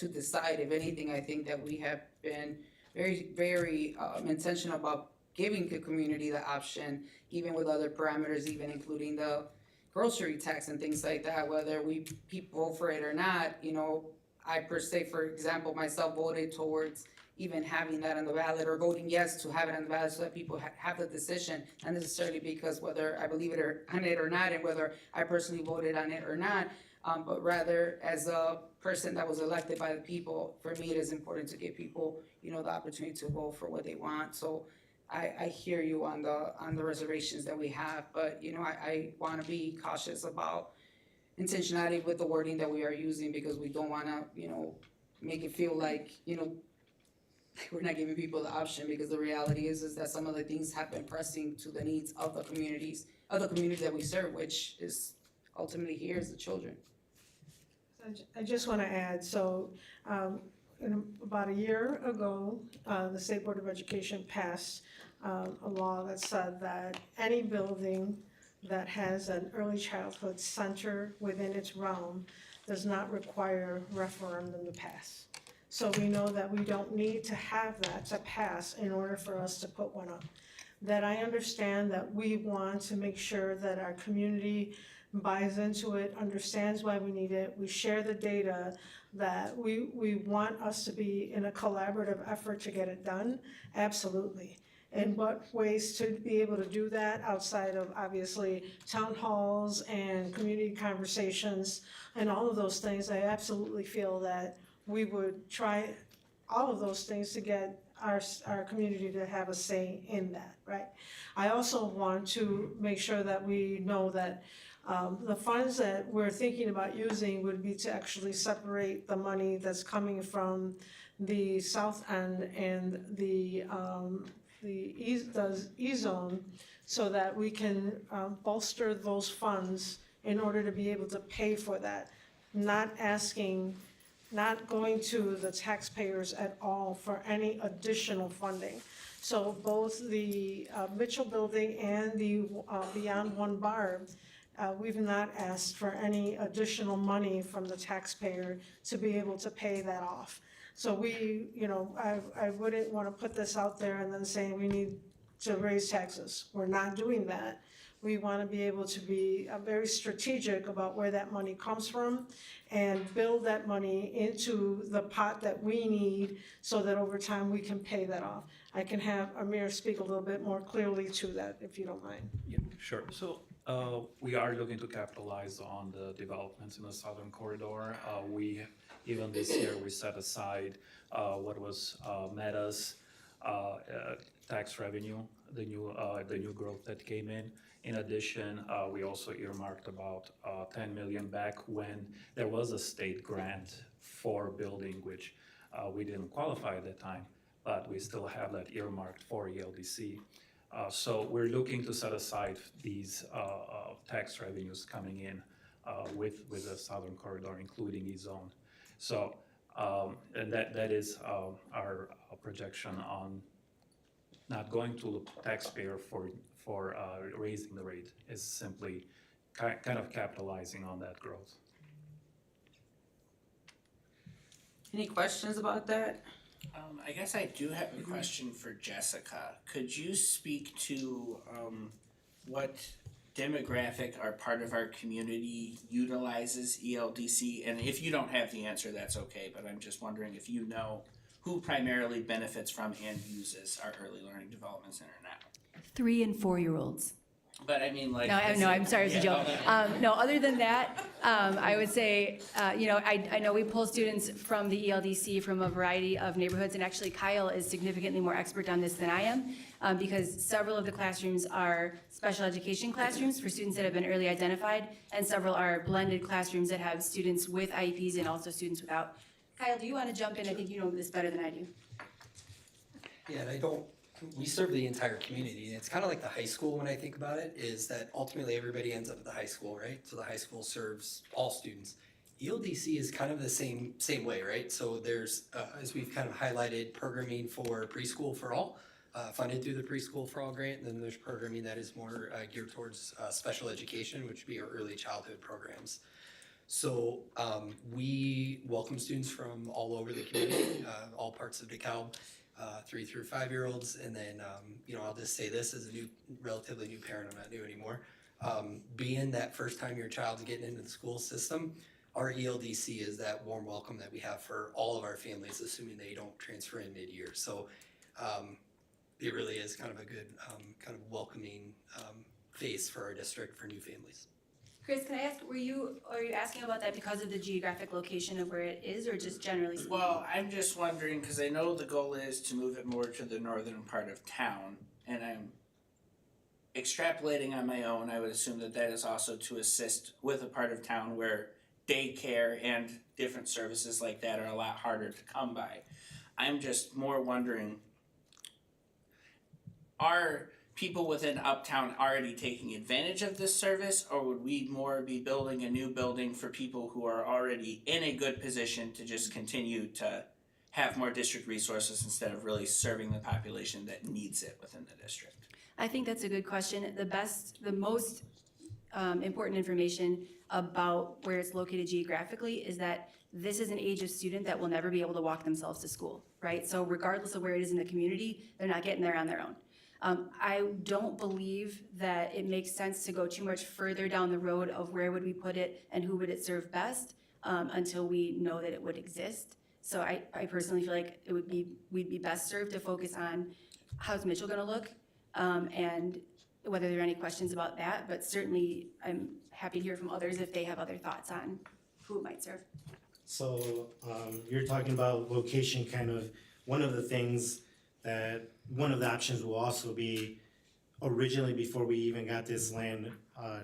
decide. If anything, I think that we have been very, very intentional about giving the community the option, even with other parameters, even including the grocery tax and things like that, whether people vote for it or not. You know, I per se, for example, myself voted towards even having that on the ballot, or voting yes to have it on the ballot, so that people have the decision, not necessarily because whether I believe it or not, and whether I personally voted on it or not, but rather as a person that was elected by the people. For me, it is important to give people, you know, the opportunity to vote for what they want. So I hear you on the reservations that we have, but, you know, I wanna be cautious about intentionality with the wording that we are using, because we don't wanna, you know, make it feel like, you know, we're not giving people the option, because the reality is that some of the things have been pressing to the needs of the communities that we serve, which is ultimately here is the children. I just want to add, so about a year ago, the State Board of Education passed a law that said that any building that has an early childhood center within its realm does not require referendum to pass. So we know that we don't need to have that to pass in order for us to put one up. That I understand that we want to make sure that our community buys into it, understands why we need it, we share the data, that we want us to be in a collaborative effort to get it done, absolutely. And what ways to be able to do that outside of obviously town halls and community conversations and all of those things, I absolutely feel that we would try all of those things to get our community to have a say in that, right? I also want to make sure that we know that the funds that we're thinking about using would be to actually separate the money that's coming from the South End and the E-zone, so that we can bolster those funds in order to be able to pay for that. Not going to the taxpayers at all for any additional funding. So both the Mitchell Building and the Beyond One Barb, we've not asked for any additional money from the taxpayer to be able to pay that off. So we, I wouldn't want to put this out there and then say we need to raise taxes. We're not doing that. We want to be able to be very strategic about where that money comes from and build that money into the pot that we need so that over time we can pay that off. I can have Amir speak a little bit more clearly to that, if you don't mind. Yeah, sure. So we are looking to capitalize on the developments in the Southern Corridor. Even this year, we set aside what was Meta's tax revenue, the new growth that came in. In addition, we also earmarked about 10 million back when there was a state grant for building, which we didn't qualify at the time, but we still have that earmarked for ELDC. So we're looking to set aside these tax revenues coming in with the Southern Corridor, including E-zone. So, and that is our projection on not going to the taxpayer for raising the rate, is simply kind of capitalizing on that growth. Any questions about that? I guess I do have a question for Jessica. Could you speak to what demographic or part of our community utilizes ELDC? And if you don't have the answer, that's okay, but I'm just wondering if you know who primarily benefits from and uses our Early Learning Development Center now. 3 and 4-year-olds. But I mean, like. No, I'm sorry, it's a joke. No, other than that, I would say, I know we pull students from the ELDC from a variety of neighborhoods, and actually Kyle is significantly more expert on this than I am, because several of the classrooms are special education classrooms for students that have been early identified, and several are blended classrooms that have students with IEPs and also students without. Kyle, do you want to jump in? I think you know this better than I do. Yeah, and we serve the entire community, and it's kind of like the high school when I think about it, is that ultimately everybody ends up at the high school, right? So the high school serves all students. ELDC is kind of the same way, right? So there's, as we've kind of highlighted, programming for preschool for all, funded through the Preschool for All grant, and then there's programming that is more geared towards special education, which would be our early childhood programs. So we welcome students from all over the community, all parts of DeKalb. 3 through 5-year-olds, and then I'll just say this as a relatively new parent. I'm not new anymore. Being that first time your child's getting into the school system, our ELDC is that warm welcome that we have for all of our families, assuming they don't transfer in mid-year. So it really is kind of a good kind of welcoming face for our district for new families. Chris, can I ask, are you asking about that because of the geographic location of where it is, or just generally speaking? Well, I'm just wondering, because I know the goal is to move it more to the northern part of town, and I'm extrapolating on my own. I would assume that is also to assist with a part of town where daycare and different services like that are a lot harder to come by. I'm just more wondering, are people within Uptown already taking advantage of this service, or would we more be building a new building for people who are already in a good position to just continue to have more district resources instead of really serving the population that needs it within the district? I think that's a good question. The most important information about where it's located geographically is that this is an age of student that will never be able to walk themselves to school, right? So regardless of where it is in the community, they're not getting there on their own. I don't believe that it makes sense to go too much further down the road of where would we put it and who would it serve best until we know that it would exist. So I personally feel like we'd be best served to focus on how's Mitchell gonna look and whether there are any questions about that, but certainly I'm happy to hear from others if they have other thoughts on who it might serve. So, you're talking about location, kind of, one of the things that, one of the options will also be, originally, before we even got this land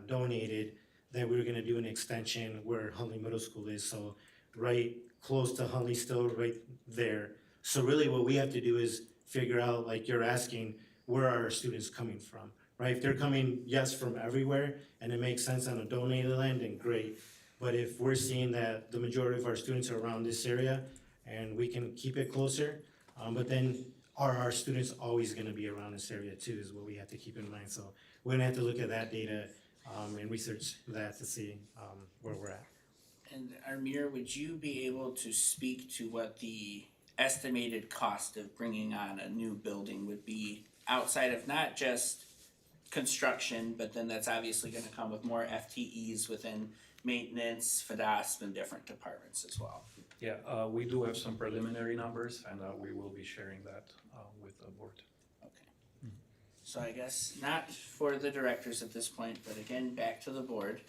donated, that we were gonna do an extension where Huntley Middle School is, so right close to Huntley, still right there. So really what we have to do is figure out, like you're asking, where are our students coming from, right? If they're coming, yes, from everywhere, and it makes sense on a donated land, then great. But if we're seeing that the majority of our students are around this area, and we can keep it closer, but then are our students always gonna be around this area too, is what we have to keep in mind. So we're gonna have to look at that data and research that to see where we're at. And Amir, would you be able to speak to what the estimated cost of bringing on a new building would be outside of not just construction, but then that's obviously gonna come with more FTEs within maintenance, FDASP, and different departments as well? Yeah, we do have some preliminary numbers, and we will be sharing that with the board. Okay. So I guess not for the directors at this point, but again, back to the board.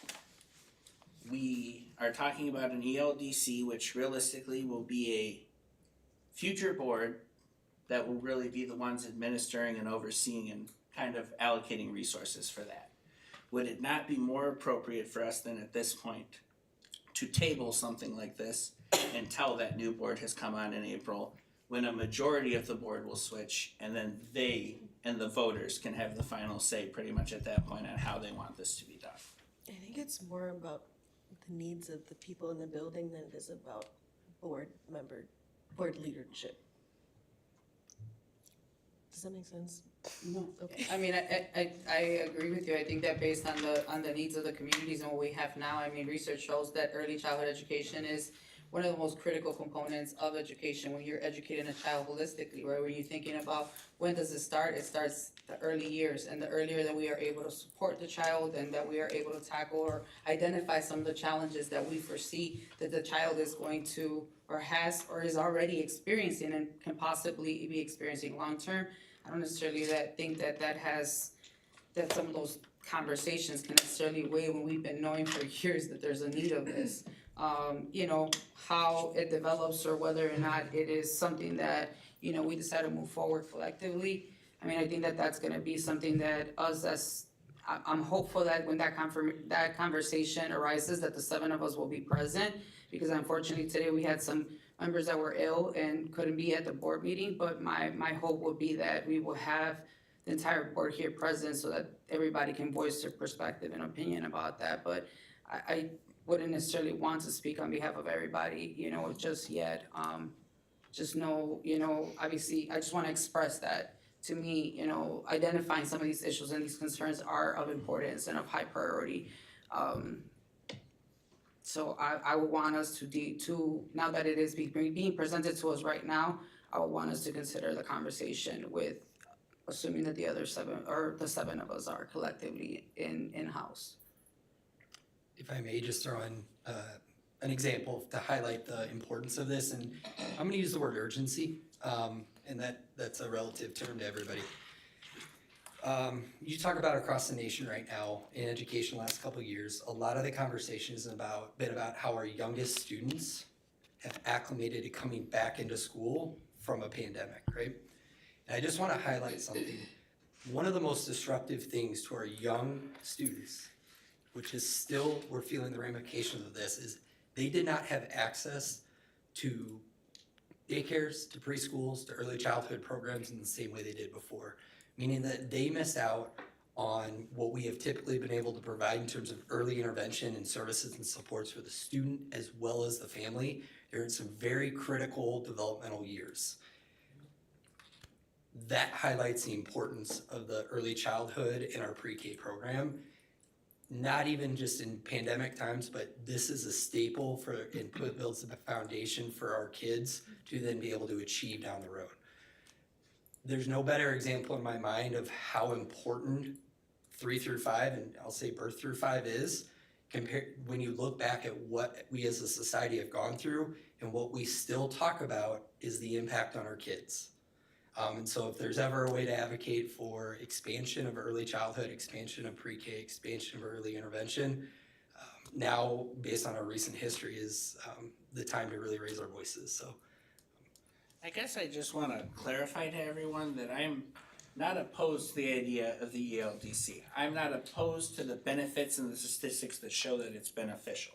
We are talking about an ELDC, which realistically will be a future board that will really be the ones administering and overseeing and kind of allocating resources for that. Would it not be more appropriate for us then at this point to table something like this until that new board has come on in April, when a majority of the board will switch, and then they and the voters can have the final say pretty much at that point on how they want this to be done? I think it's more about the needs of the people in the building than it is about board leadership. Does that make sense? No. Okay. I mean, I agree with you. I think that based on the needs of the communities and what we have now, I mean, research shows that early childhood education is one of the most critical components of education when you're educating a child holistically, right? When you're thinking about when does it starts the early years, and the earlier that we are able to support the child and that we are able to tackle or identify some of the challenges that we foresee that the child is going to or has or is already experiencing and can possibly be experiencing long term. I don't necessarily think that some of those conversations can necessarily weigh when we've been knowing for years that there's a need of this. You know, how it develops or whether or not it is something that, you know, we decide to move forward collectively. I mean, I think that that's gonna be something that I'm hopeful that when that conversation arises, that the seven of us will be present, because unfortunately today we had some members that were ill and couldn't be at the board meeting, but my hope would be that we will have the entire board here present so that everybody can voice their perspective and opinion about that. But I wouldn't necessarily want to speak on behalf of everybody, you know, just yet. Just know, you know, obviously, I just wanna express that. To me, you know, identifying some of these issues and these concerns are of importance and of high priority. So I would want us to now that it is being presented to us right now, I would want us to consider the conversation with, assuming that the other seven, or the seven of us are collectively in-house. If I may just throw in an example to highlight the importance of this, and I'm gonna use the word urgency, and that's a relative term to everybody. You talk about across the nation right now in education the last couple of years, a lot of the conversation has been about how our youngest students have acclimated to coming back into school from a pandemic, right? And I just wanna highlight something. One of the most disruptive things to our young students, which is still, we're feeling the ramifications of this, is they did not have access to daycares, to preschools, to early childhood programs in the same way they did before, meaning that they missed out on what we have typically been able to provide in terms of early intervention and services and supports for the student as well as the family during some very critical developmental years. That highlights the importance of the early childhood in our pre-K program, not even just in pandemic times, but this is a staple for, and builds the foundation for our kids to then be able to achieve down the road. There's no better example in my mind of how important 3 through 5, and I'll say birth through 5 is, compared when you look back at what we as a society have gone through and what we still talk about is the impact on our kids. And so if there's ever a way to advocate for expansion of early childhood, expansion of pre-K, expansion of early intervention, now based on our recent history is the time to really raise our voices. So I guess I just want to clarify to everyone that I'm not opposed to the idea of the ELDC. I'm not opposed to the benefits and the statistics that show that it's beneficial.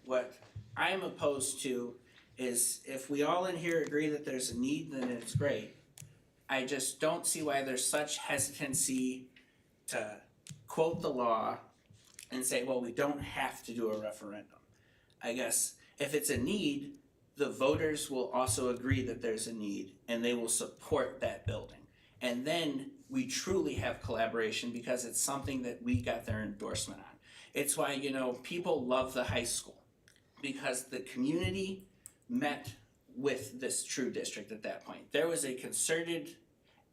What I'm opposed to is if we all in here agree that there's a need, then it's great. I just don't see why there's such hesitancy to quote the law and say, well, we don't have to do a referendum. I guess if it's a need, the voters will also agree that there's a need and they will support that building. And then we truly have collaboration because it's something that we got their endorsement on. It's why, you know, people love the high school because the community met with this true district at that point. There was a concerted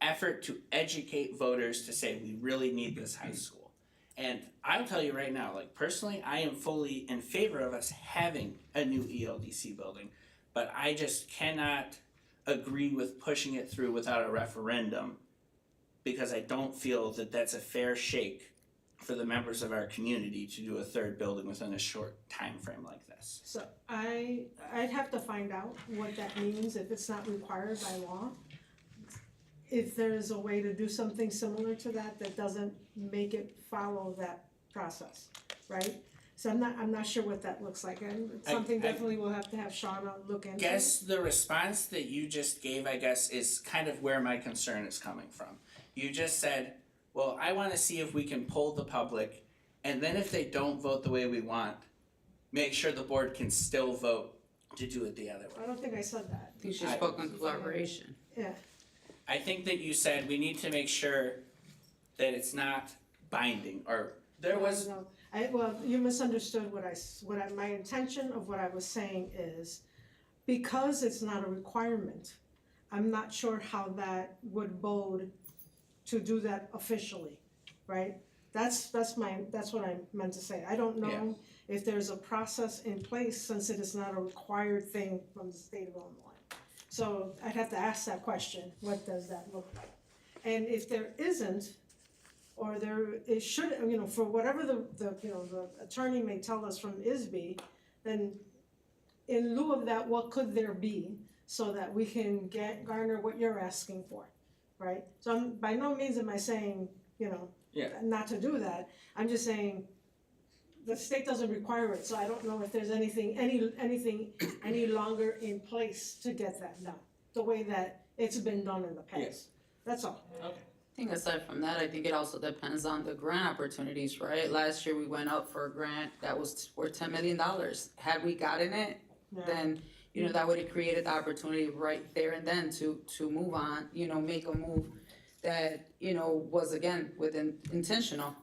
effort to educate voters to say we really need this high school. And I'll tell you right now, like personally, I am fully in favor of us having a new ELDC building, but I just cannot agree with pushing it through without a referendum because I don't feel that that's a fair shake for the members of our community to do a third building within a short time frame like this. So I'd have to find out what that means if it's not required by law. If there's a way to do something similar to that that doesn't make it follow that process, right? So I'm not sure what that looks like, and it's something definitely we'll have to have Shauna look into. Guess the response that you just gave, I guess, is kind of where my concern is coming from. You just said, well, I wanna see if we can poll the public, and then if they don't vote the way we want, make sure the board can still vote to do it the other way. I don't think I said that. I think she spoke on collaboration. Yeah. I think that you said we need to make sure that it's not binding, or there was. No, well, you misunderstood my intention of what I was saying is, because it's not a requirement, I'm not sure how that would bode to do that officially, right? That's what I meant to say. I don't know if there's a process in place since it is not a required thing from the state of Illinois. So I'd have to ask that question, what does that look like? And if there isn't, or it should, you know, for whatever the attorney may tell us from ISB, then in lieu of that, what could there be so that we can garner what you're asking for, right? So by no means am I saying, you know, not to do that. I'm just saying the state doesn't require it, so I don't know if there's anything any longer in place to get that done, the way that it's been done in the past. That's all. Okay. I think aside from that, I think it also depends on the grant opportunities, right? Last year, we went up for a grant that was worth $10 million. Had we gotten it, then, you know, that would have created the opportunity right there and then to move on, you know, make a move that, you know, was again intentional,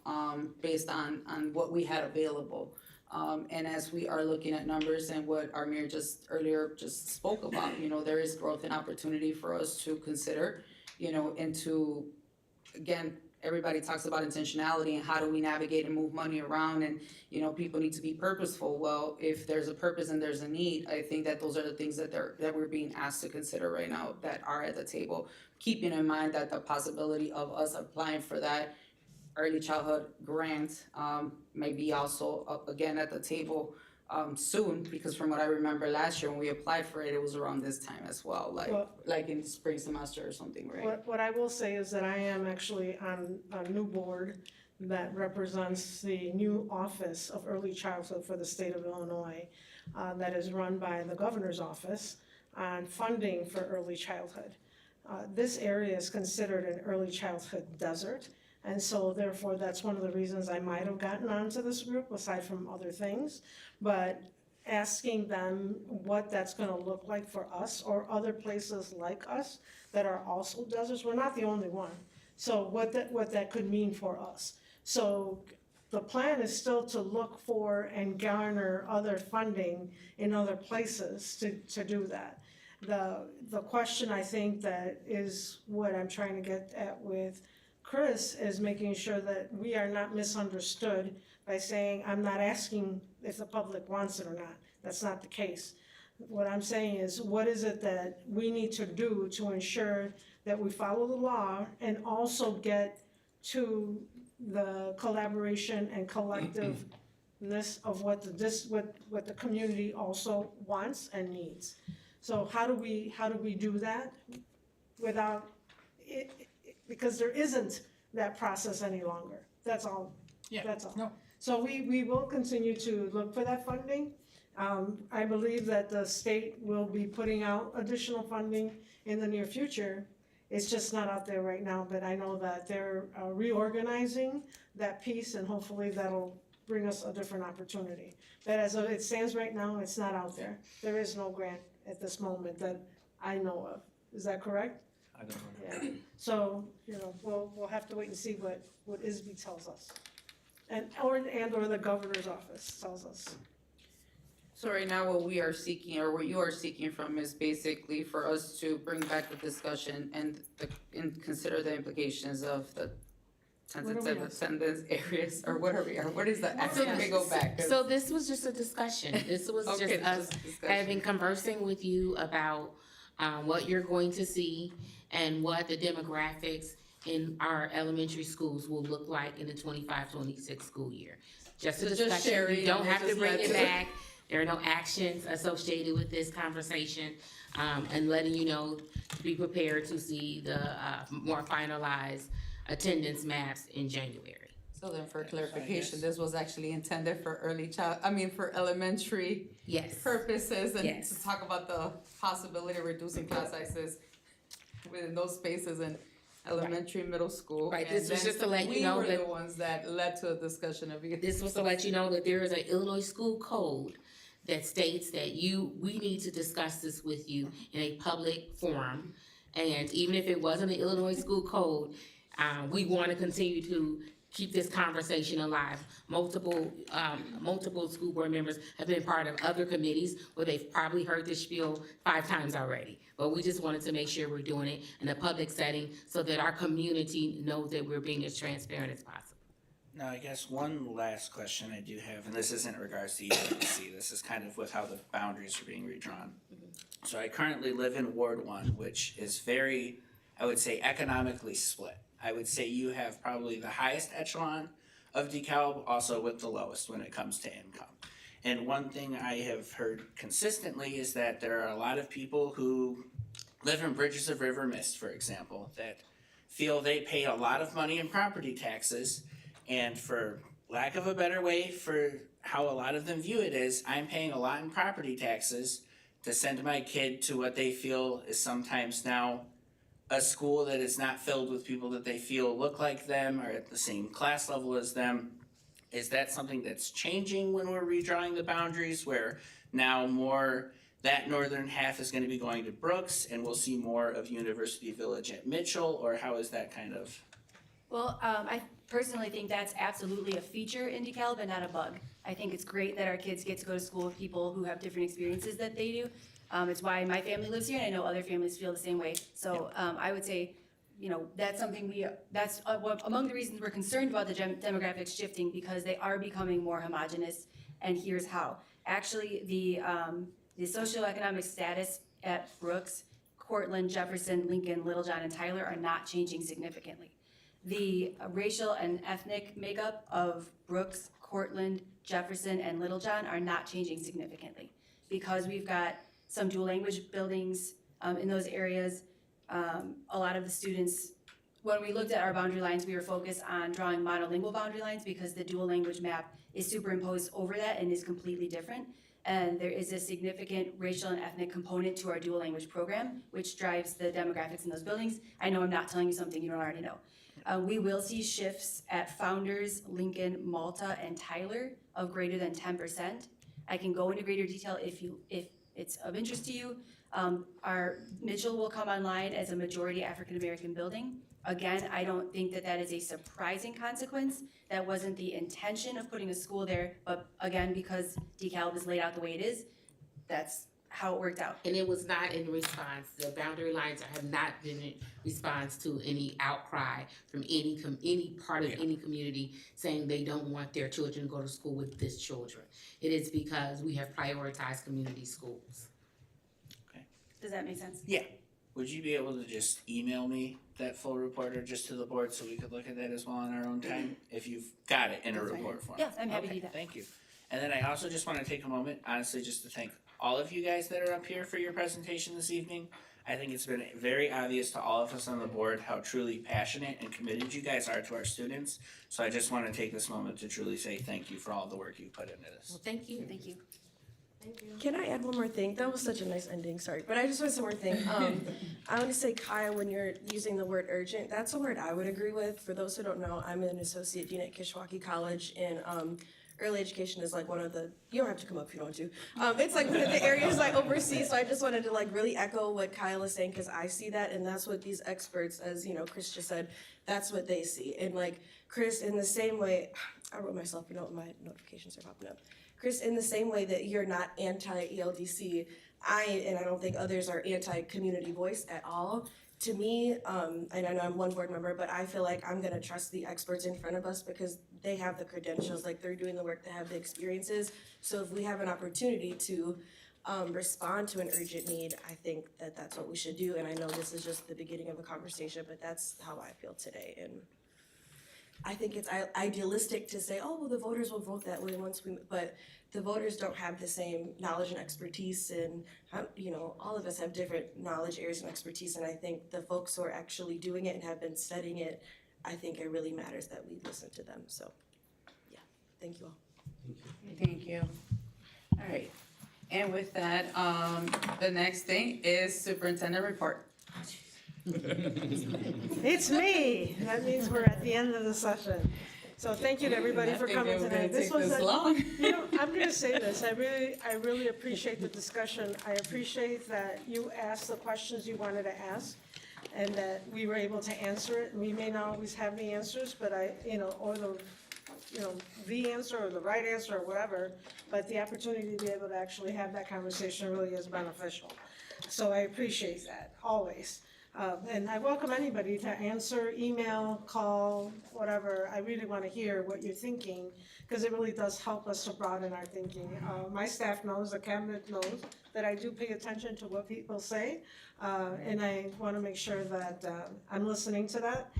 based on what we had available. And as we are looking at numbers and what our mayor just spoke about, you know, there is growth and opportunity for us to consider, you know, and to, again, everybody talks about intentionality and how do we navigate and move money around, and, you know, people need to be purposeful. Well, if there's a purpose and there's a need, I think that those are the things that we're being asked to consider right now that are at the table. Keeping in mind that the possibility of us applying for that early childhood grant may be also again at the table soon, because from what I remember last year when we applied for it, it was around this time as well, like in the spring semester or something, right? What I will say is that I am actually on a new board that represents the new Office of Early Childhood for the state of Illinois. that is run by the governor's office on funding for early childhood. This area is considered an early childhood desert, and so therefore that's one of the reasons I might have gotten onto this group, aside from other things. But asking them what that's gonna look like for us or other places like us that are also deserts, we're not the only one. So what that could mean for us. So the plan is still to look for and garner other funding in other places to do that. The question I think that is what I'm trying to get at with Chris is making sure that we are not misunderstood by saying, I'm not asking if the public wants it or not. That's not the case. What I'm saying is, what is it that we need to do to ensure that we follow the law and also get to the collaboration and collectiveness of what the community also wants and needs. So how do we do that without it, because there isn't that process any longer. That's all. Yeah, That's all. no. So we will continue to look for that funding. I believe that the state will be putting out additional funding in the near future. It's just not out there right now, but I know that they're reorganizing that piece, and hopefully that'll bring us a different opportunity. But as it stands right now, it's not out there. There is no grant at this moment that I know of. Is that correct? I don't know. Yeah. So, we'll have to wait and see what ISB tells us. Or the governor's office tells us. So right now, what we are seeking, or what you are seeking from is basically for us to bring back the discussion and consider the implications of the tentative attendance areas, or what are we, or what is the, let me go back. 'cause- So this was just a discussion. This was Okay, just us just a discussion. having, conversing with you about what you're going to see and what the demographics in our elementary schools will look like in the 25-26 school year. Just a So just discussion. sharing, You don't and have to just bring let it to- back. There are no actions associated with this conversation, and letting you know to be prepared to see the more finalized attendance maps in January. So then for clarification, this was actually intended for for elementary Yes. purposes, and Yes. to talk about the possibility of reducing class sizes within those spaces in elementary, middle school. Right, And this was then just to let you we know were the that- ones that led to a discussion of. This was to let you know that there is an Illinois school code that states that we need to discuss this with you in a public forum. And even if it wasn't an Illinois school code, we want to continue to keep this conversation alive. Multiple school board members have been part of other committees where they've probably heard this spiel 5 times already. But we just wanted to make sure we're doing it in a public setting so that our community knows that we're being as transparent as possible. Now, I guess one last question I do have, and this isn't in regards to ELC, this is kind of with how the boundaries are being redrawn. So I currently live in Ward 1, which is very, I would say, economically split. I would say you have probably the highest echelon of DeKalb, also with the lowest when it comes to income. And one thing I have heard consistently is that there are a lot of people who live in Bridges of River Mist, for example, that feel they pay a lot of money in property taxes, and for lack of a better way for how a lot of them view it is, I'm paying a lot in property taxes to send my kid to what they feel is sometimes now a school that is not filled with people that they feel look like them or at the same class level as them. Is that something that's changing when we're redrawing the boundaries, where now more that northern half is going to be going to Brooks and we'll see more of University Village at Mitchell, or how is that kind of? Well, I personally think that's absolutely a feature in DeKalb and not a bug. I think it's great that our kids get to go to school with people who have different experiences that they do. It's why my family lives here, and I know other families feel the same way. So I would say, that's something that's among the reasons we're concerned about the demographics shifting, because they are becoming more homogenous, and here's how. Actually, the socioeconomic status at Brooks, Cortland, Jefferson, Lincoln, Littlejohn, and Tyler are not changing significantly. The racial and ethnic makeup of Brooks, Cortland, Jefferson, and Littlejohn are not changing significantly, because we've got some dual language buildings in those areas. A lot of the students, when we looked at our boundary lines, we were focused on drawing monolingual boundary lines because the dual language map is superimposed over that and is completely different. And there is a significant racial and ethnic component to our dual language program, which drives the demographics in those buildings. I know I'm not telling you something you don't already know. We will see shifts at Founders, Lincoln, Malta, and Tyler of greater than 10%. I can go into greater detail if it's of interest to you. Our Mitchell will come online as a majority African-American building. Again, I don't think that that is a surprising consequence. That wasn't the intention of putting a school there, but again, because DeKalb is laid out the way it is, that's how it worked out. And it was not in response, the boundary lines have not been in response to any outcry from any part of any community saying they don't want their children to go to school with this children. It is because we have prioritized community schools. Does that make sense? Yeah. Would you be able to just email me that full report or just to the board so we could look at that as well on our own time? If you've got it in a report form. Yeah, I'm happy to Okay, do that. Thank you. And then I also just want to take a moment, honestly, just to thank all of you guys that are up here for your presentation this evening. I think it's been very obvious to all of us on the board how truly passionate and committed you guys are to our students. So I just want to take this moment to truly say thank you for all the work you put into this. Well, thank you. Thank you. Can I add one more thing? That was such a nice ending, sorry, but I just want to say one more thing. I want to say, Kaya, when you're using the word urgent, that's a word I would agree with. For those who don't know, I'm an associate dean at Kishwaukee College, and early education is like one of the, you don't have to come up if you don't want to. It's like one of the areas I oversee, so I just wanted to like really echo what Kyle is saying, because I see that, and that's what these experts, as you know, Chris just said, that's what they see. And like, Chris, in the same way, I wrote myself a note, my notifications are popping up. Chris, in the same way that you're not anti-ELDC, and I don't think others are anti-community voice at all. To me, and I know I'm one board member, but I feel like I'm gonna trust the experts in front of us because they have the credentials, like they're doing the work, they have the experiences. So if we have an opportunity to respond to an urgent need, I think that that's what we should do. And I know this is just the beginning of a conversation, but that's how I feel today. And I think it's idealistic to say, oh, well, the voters will vote that way but the voters don't have the same knowledge and expertise, and you know, all of us have different knowledge areas and expertise, and I think the folks who are actually doing it and have been studying it, I think it really matters that we listen to them. So, yeah, thank you all. Thank you. All right. And with that, the next thing is superintendent report. It's me. That means we're at the end of the session. So thank you to everybody for coming tonight. This was long. You know, I'm gonna say this, I really appreciate the discussion. I appreciate that you asked the questions you wanted to ask and that we were able to answer it. We may not always have the answers, but the answer or the right answer or whatever, but the opportunity to be able to actually have that conversation really is beneficial. So I appreciate that, always. And I welcome anybody to answer, email, call, whatever. I really want to hear what you're thinking, because it really does help us to broaden our thinking. My staff knows, the cabinet knows, that I do pay attention to what people say, and I want to make sure that I'm listening to that,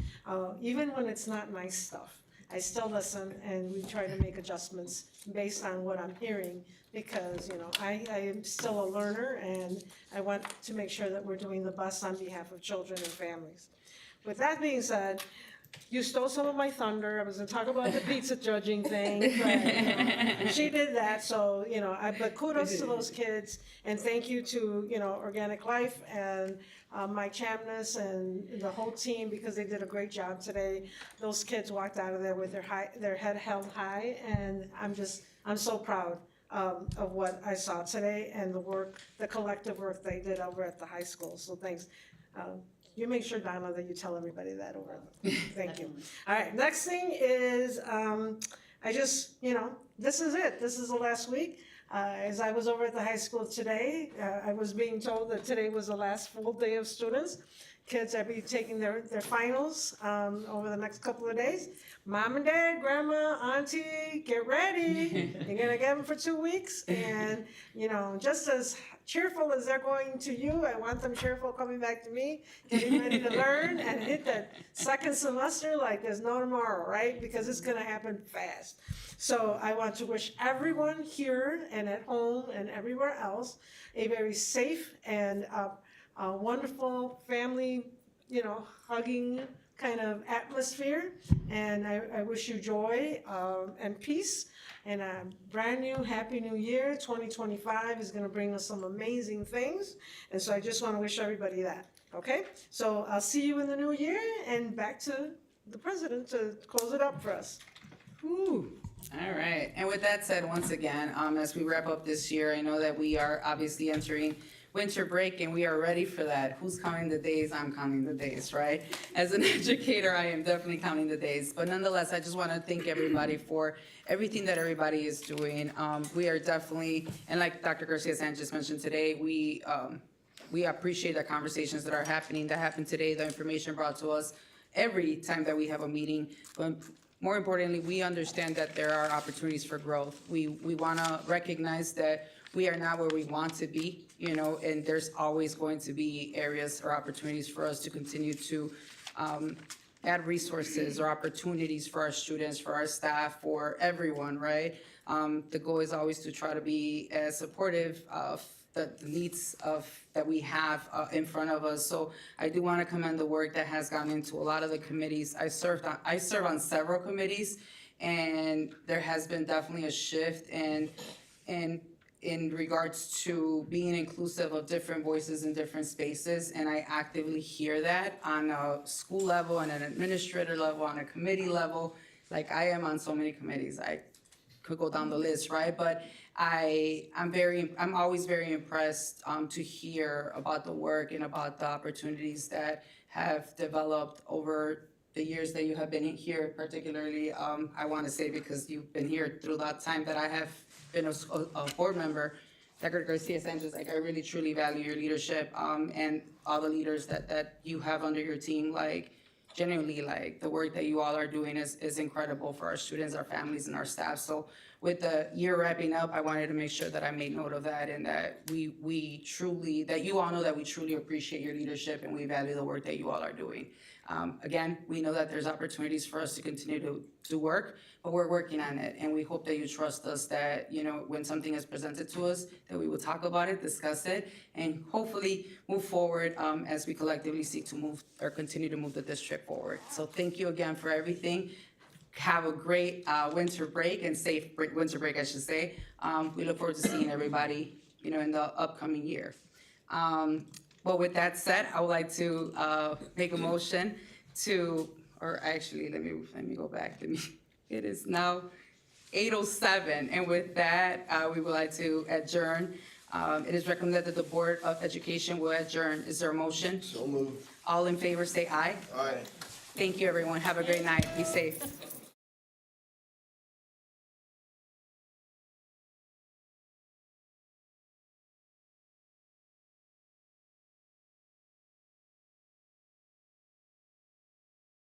even when it's not nice stuff. I still listen, and we try to make adjustments based on what I'm hearing, because, you know, I am still a learner, and I want to make sure that we're doing the best on behalf of children and families. With that being said, you stole some of my thunder. I was gonna talk about the pizza judging thing, but, you know, she did that, so, you know, but kudos to those kids, and thank you to, you know, Organic Life and Mike Chamness and the whole team, because they did a great job today. Those kids walked out of there with their head held high, and I'm so proud of what I saw today and the collective work they did over at the high school, so thanks. You make sure, Donna, that you tell everybody that over. Thank you. All right, next thing is, this is it. This is the last week. As I was over at the high school today, I was being told that today was the last full day of students. Kids are be taking their finals over the next couple of days. Mom and Dad, Grandma, Auntie, get ready. You're gonna get them for 2 weeks. And, you know, just as cheerful as they're going to you, I want them cheerful coming back to me, getting ready to learn and hit that second semester like there's no tomorrow, right? Because it's gonna happen fast. So I want to wish everyone here and at home and everywhere else a very safe and wonderful family, you know, hugging kind of atmosphere. And I wish you joy and peace. And a brand new, happy new year. 2025 is gonna bring us some amazing things. And so I just wanna wish everybody that, okay? So I'll see you in the new year, and back to the president to close it up for us. Whew. All right, and with that said, once again, as we wrap up this year, I know that we are obviously entering winter break and we are ready for that. Who's counting the days? I'm counting the days, right? As an educator, I am definitely counting the days. But nonetheless, I just want to thank everybody for everything that everybody is doing. We are definitely, and like Dr. Garcia Sanchez mentioned today, we appreciate the conversations that are happening, that happened today, the information brought to us every time that we have a meeting. But more importantly, we understand that there are opportunities for growth. We want to recognize that we are not where we want to be, you know, and there's always going to be areas or opportunities for us to continue to add resources or opportunities for our students, for our staff, for everyone, right? The goal is always to try to be as supportive of the needs that we have in front of us. So I do want to commend the work that has gone into a lot of the committees. I serve on several committees, and there has been definitely a shift in regards to being inclusive of different voices in different spaces, and I actively hear that on a school level, on an administrator level, on a committee level. Like, I am on so many committees, I could go down the list, right? But I'm always very impressed to hear about the work and about the opportunities that have developed over the years that you have been here, particularly, I want to say, because you've been here through that time that I have been a board member. Dr. Garcia Sanchez, like, I really truly value your leadership, and all the leaders that you have under your team. Like, genuinely, like, the work that you all are doing is incredible for our students, our families, and our staff. So with the year wrapping up, I wanted to make sure that I made note of that, and that we truly, that you all know that we truly appreciate your leadership and we value the work that you all are doing. Again, we know that there's opportunities for us to continue to work, but we're working on it, and we hope that you trust us that, you know, when something is presented to us, that we will talk about it, discuss it, and hopefully move forward as we collectively seek to move or continue to move the district forward. So thank you again for everything. Have a great winter break, and safe winter break, I should say. We look forward to seeing everybody, you know, in the upcoming year. Well, with that said, I would like to make a motion to, or actually, let me go back. It is now 8:07, and with that, we would like to adjourn. It is recommended that the Board of Education will adjourn. Is there a motion? So moved. All in favor, say aye. Aye. Thank you, everyone. Have a great night. Be safe.